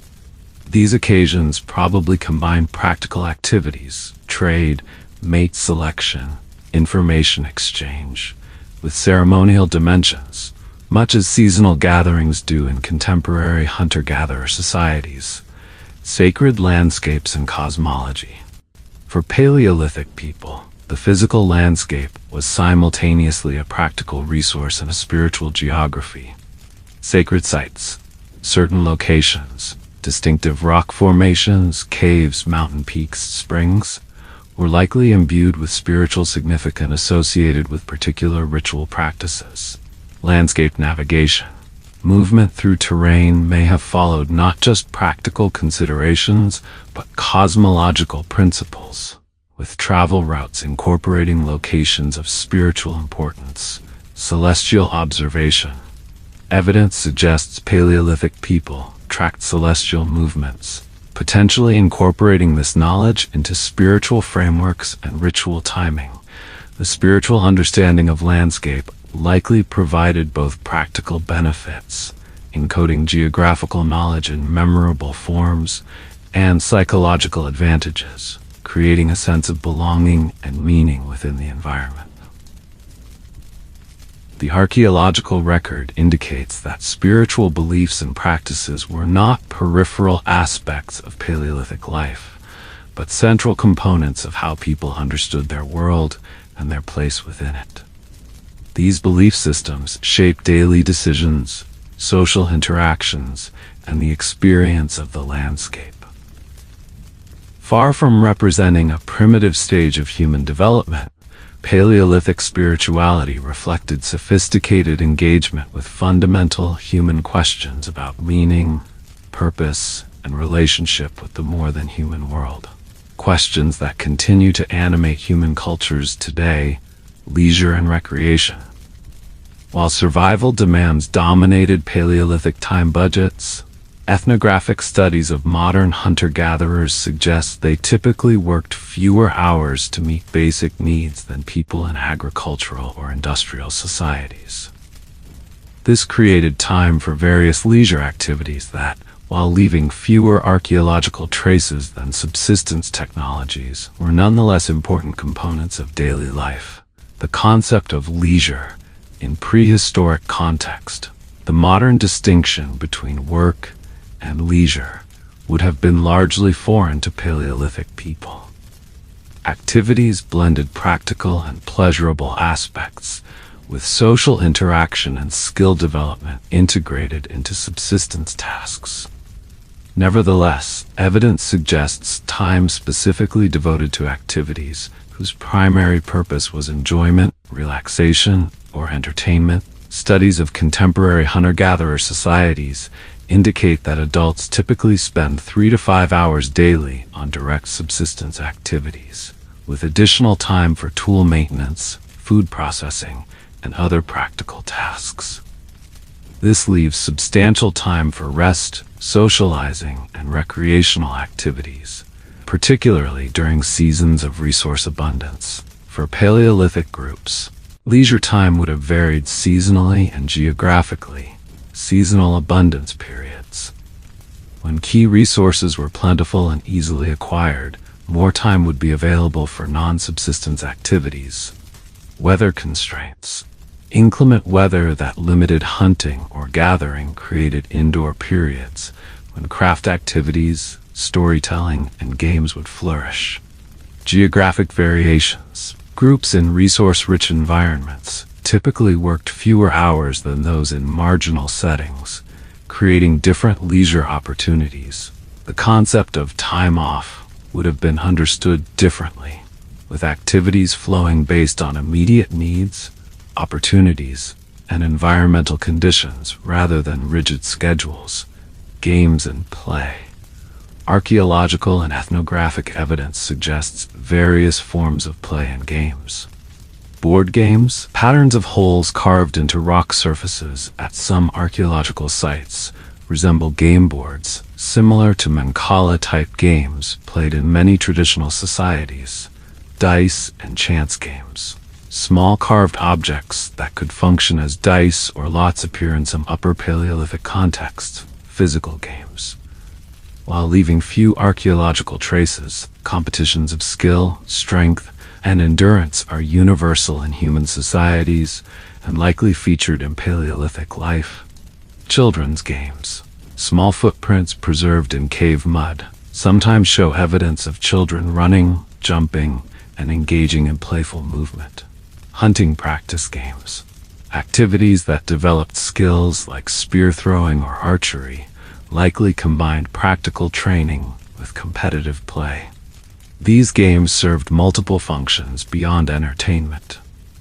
These occasions probably combine practical activities, trade, mate selection, information exchange, with ceremonial dimensions, much as seasonal gatherings do in contemporary hunter-gatherer societies. Sacred landscapes and cosmology. For Paleolithic people, the physical landscape was simultaneously a practical resource and a spiritual geography. Sacred sites, certain locations, distinctive rock formations, caves, mountain peaks, springs, were likely imbued with spiritual significance associated with particular ritual practices. Landscape navigation. Movement through terrain may have followed not just practical considerations, but cosmological principles, with travel routes incorporating locations of spiritual importance. Celestial observation. Evidence suggests Paleolithic people tracked celestial movements, potentially incorporating this knowledge into spiritual frameworks and ritual timing. The spiritual understanding of landscape likely provided both practical benefits, encoding geographical knowledge in memorable forms, and psychological advantages, creating a sense of belonging and meaning within the environment. The archaeological record indicates that spiritual beliefs and practices were not peripheral aspects of Paleolithic life, but central components of how people understood their world and their place within it. These belief systems shape daily decisions, social interactions, and the experience of the landscape. Far from representing a primitive stage of human development, Paleolithic spirituality reflected sophisticated engagement with fundamental human questions about meaning, purpose, and relationship with the more than human world. Questions that continue to animate human cultures today: leisure and recreation. While survival demands dominated Paleolithic time budgets, ethnographic studies of modern hunter-gatherers suggest they typically worked fewer hours to meet basic needs than people in agricultural or industrial societies. This created time for various leisure activities that, while leaving fewer archaeological traces than subsistence technologies, were nonetheless important components of daily life. The concept of leisure in prehistoric context, the modern distinction between work and leisure, would have been largely foreign to Paleolithic people. Activities blended practical and pleasurable aspects with social interaction and skill development integrated into subsistence tasks. Nevertheless, evidence suggests time specifically devoted to activities whose primary purpose was enjoyment, relaxation, or entertainment. Studies of contemporary hunter-gatherer societies indicate that adults typically spend 3 to 5 hours daily on direct subsistence activities, with additional time for tool maintenance, food processing, and other practical tasks. This leaves substantial time for rest, socializing, and recreational activities, particularly during seasons of resource abundance. For Paleolithic groups, leisure time would have varied seasonally and geographically. Seasonal abundance periods. When key resources were plentiful and easily acquired, more time would be available for non-subsistence activities. Weather constraints. Inclement weather that limited hunting or gathering created indoor periods when craft activities, storytelling, and games would flourish. Geographic variations. Groups in resource-rich environments typically worked fewer hours than those in marginal settings, creating different leisure opportunities. The concept of time off would have been understood differently, with activities flowing based on immediate needs, opportunities, and environmental conditions rather than rigid schedules. Games and play. Archaeological and ethnographic evidence suggests various forms of play and games. Board games, patterns of holes carved into rock surfaces at some archaeological sites, resemble game boards, similar to Mancala-type games played in many traditional societies. Dice and chance games. Small carved objects that could function as dice or lots appear in some Upper Paleolithic contexts. Physical games. While leaving few archaeological traces, competitions of skill, strength, and endurance are universal in human societies and likely featured in Paleolithic life. Children's games. Small footprints preserved in cave mud sometimes show evidence of children running, jumping, and engaging in playful movement. Hunting practice games. Activities that developed skills like spear throwing or archery likely combined practical training with competitive play. These games served multiple functions beyond entertainment.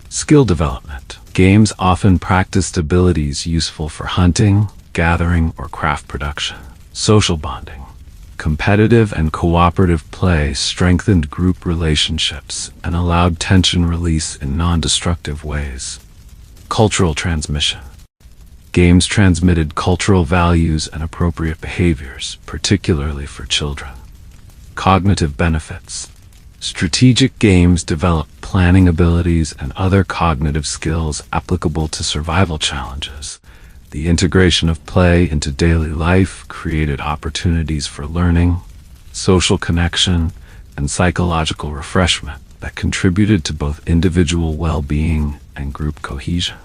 Skill development. Games often practiced abilities useful for hunting, gathering, or craft production. Social bonding. Competitive and cooperative play strengthened group relationships and allowed tension release in non-destructive ways. Cultural transmission. Games transmitted cultural values and appropriate behaviors, particularly for children. Cognitive benefits. Strategic games develop planning abilities and other cognitive skills applicable to survival challenges. The integration of play into daily life created opportunities for learning, social connection, and psychological refreshment that contributed to both individual well-being and group cohesion.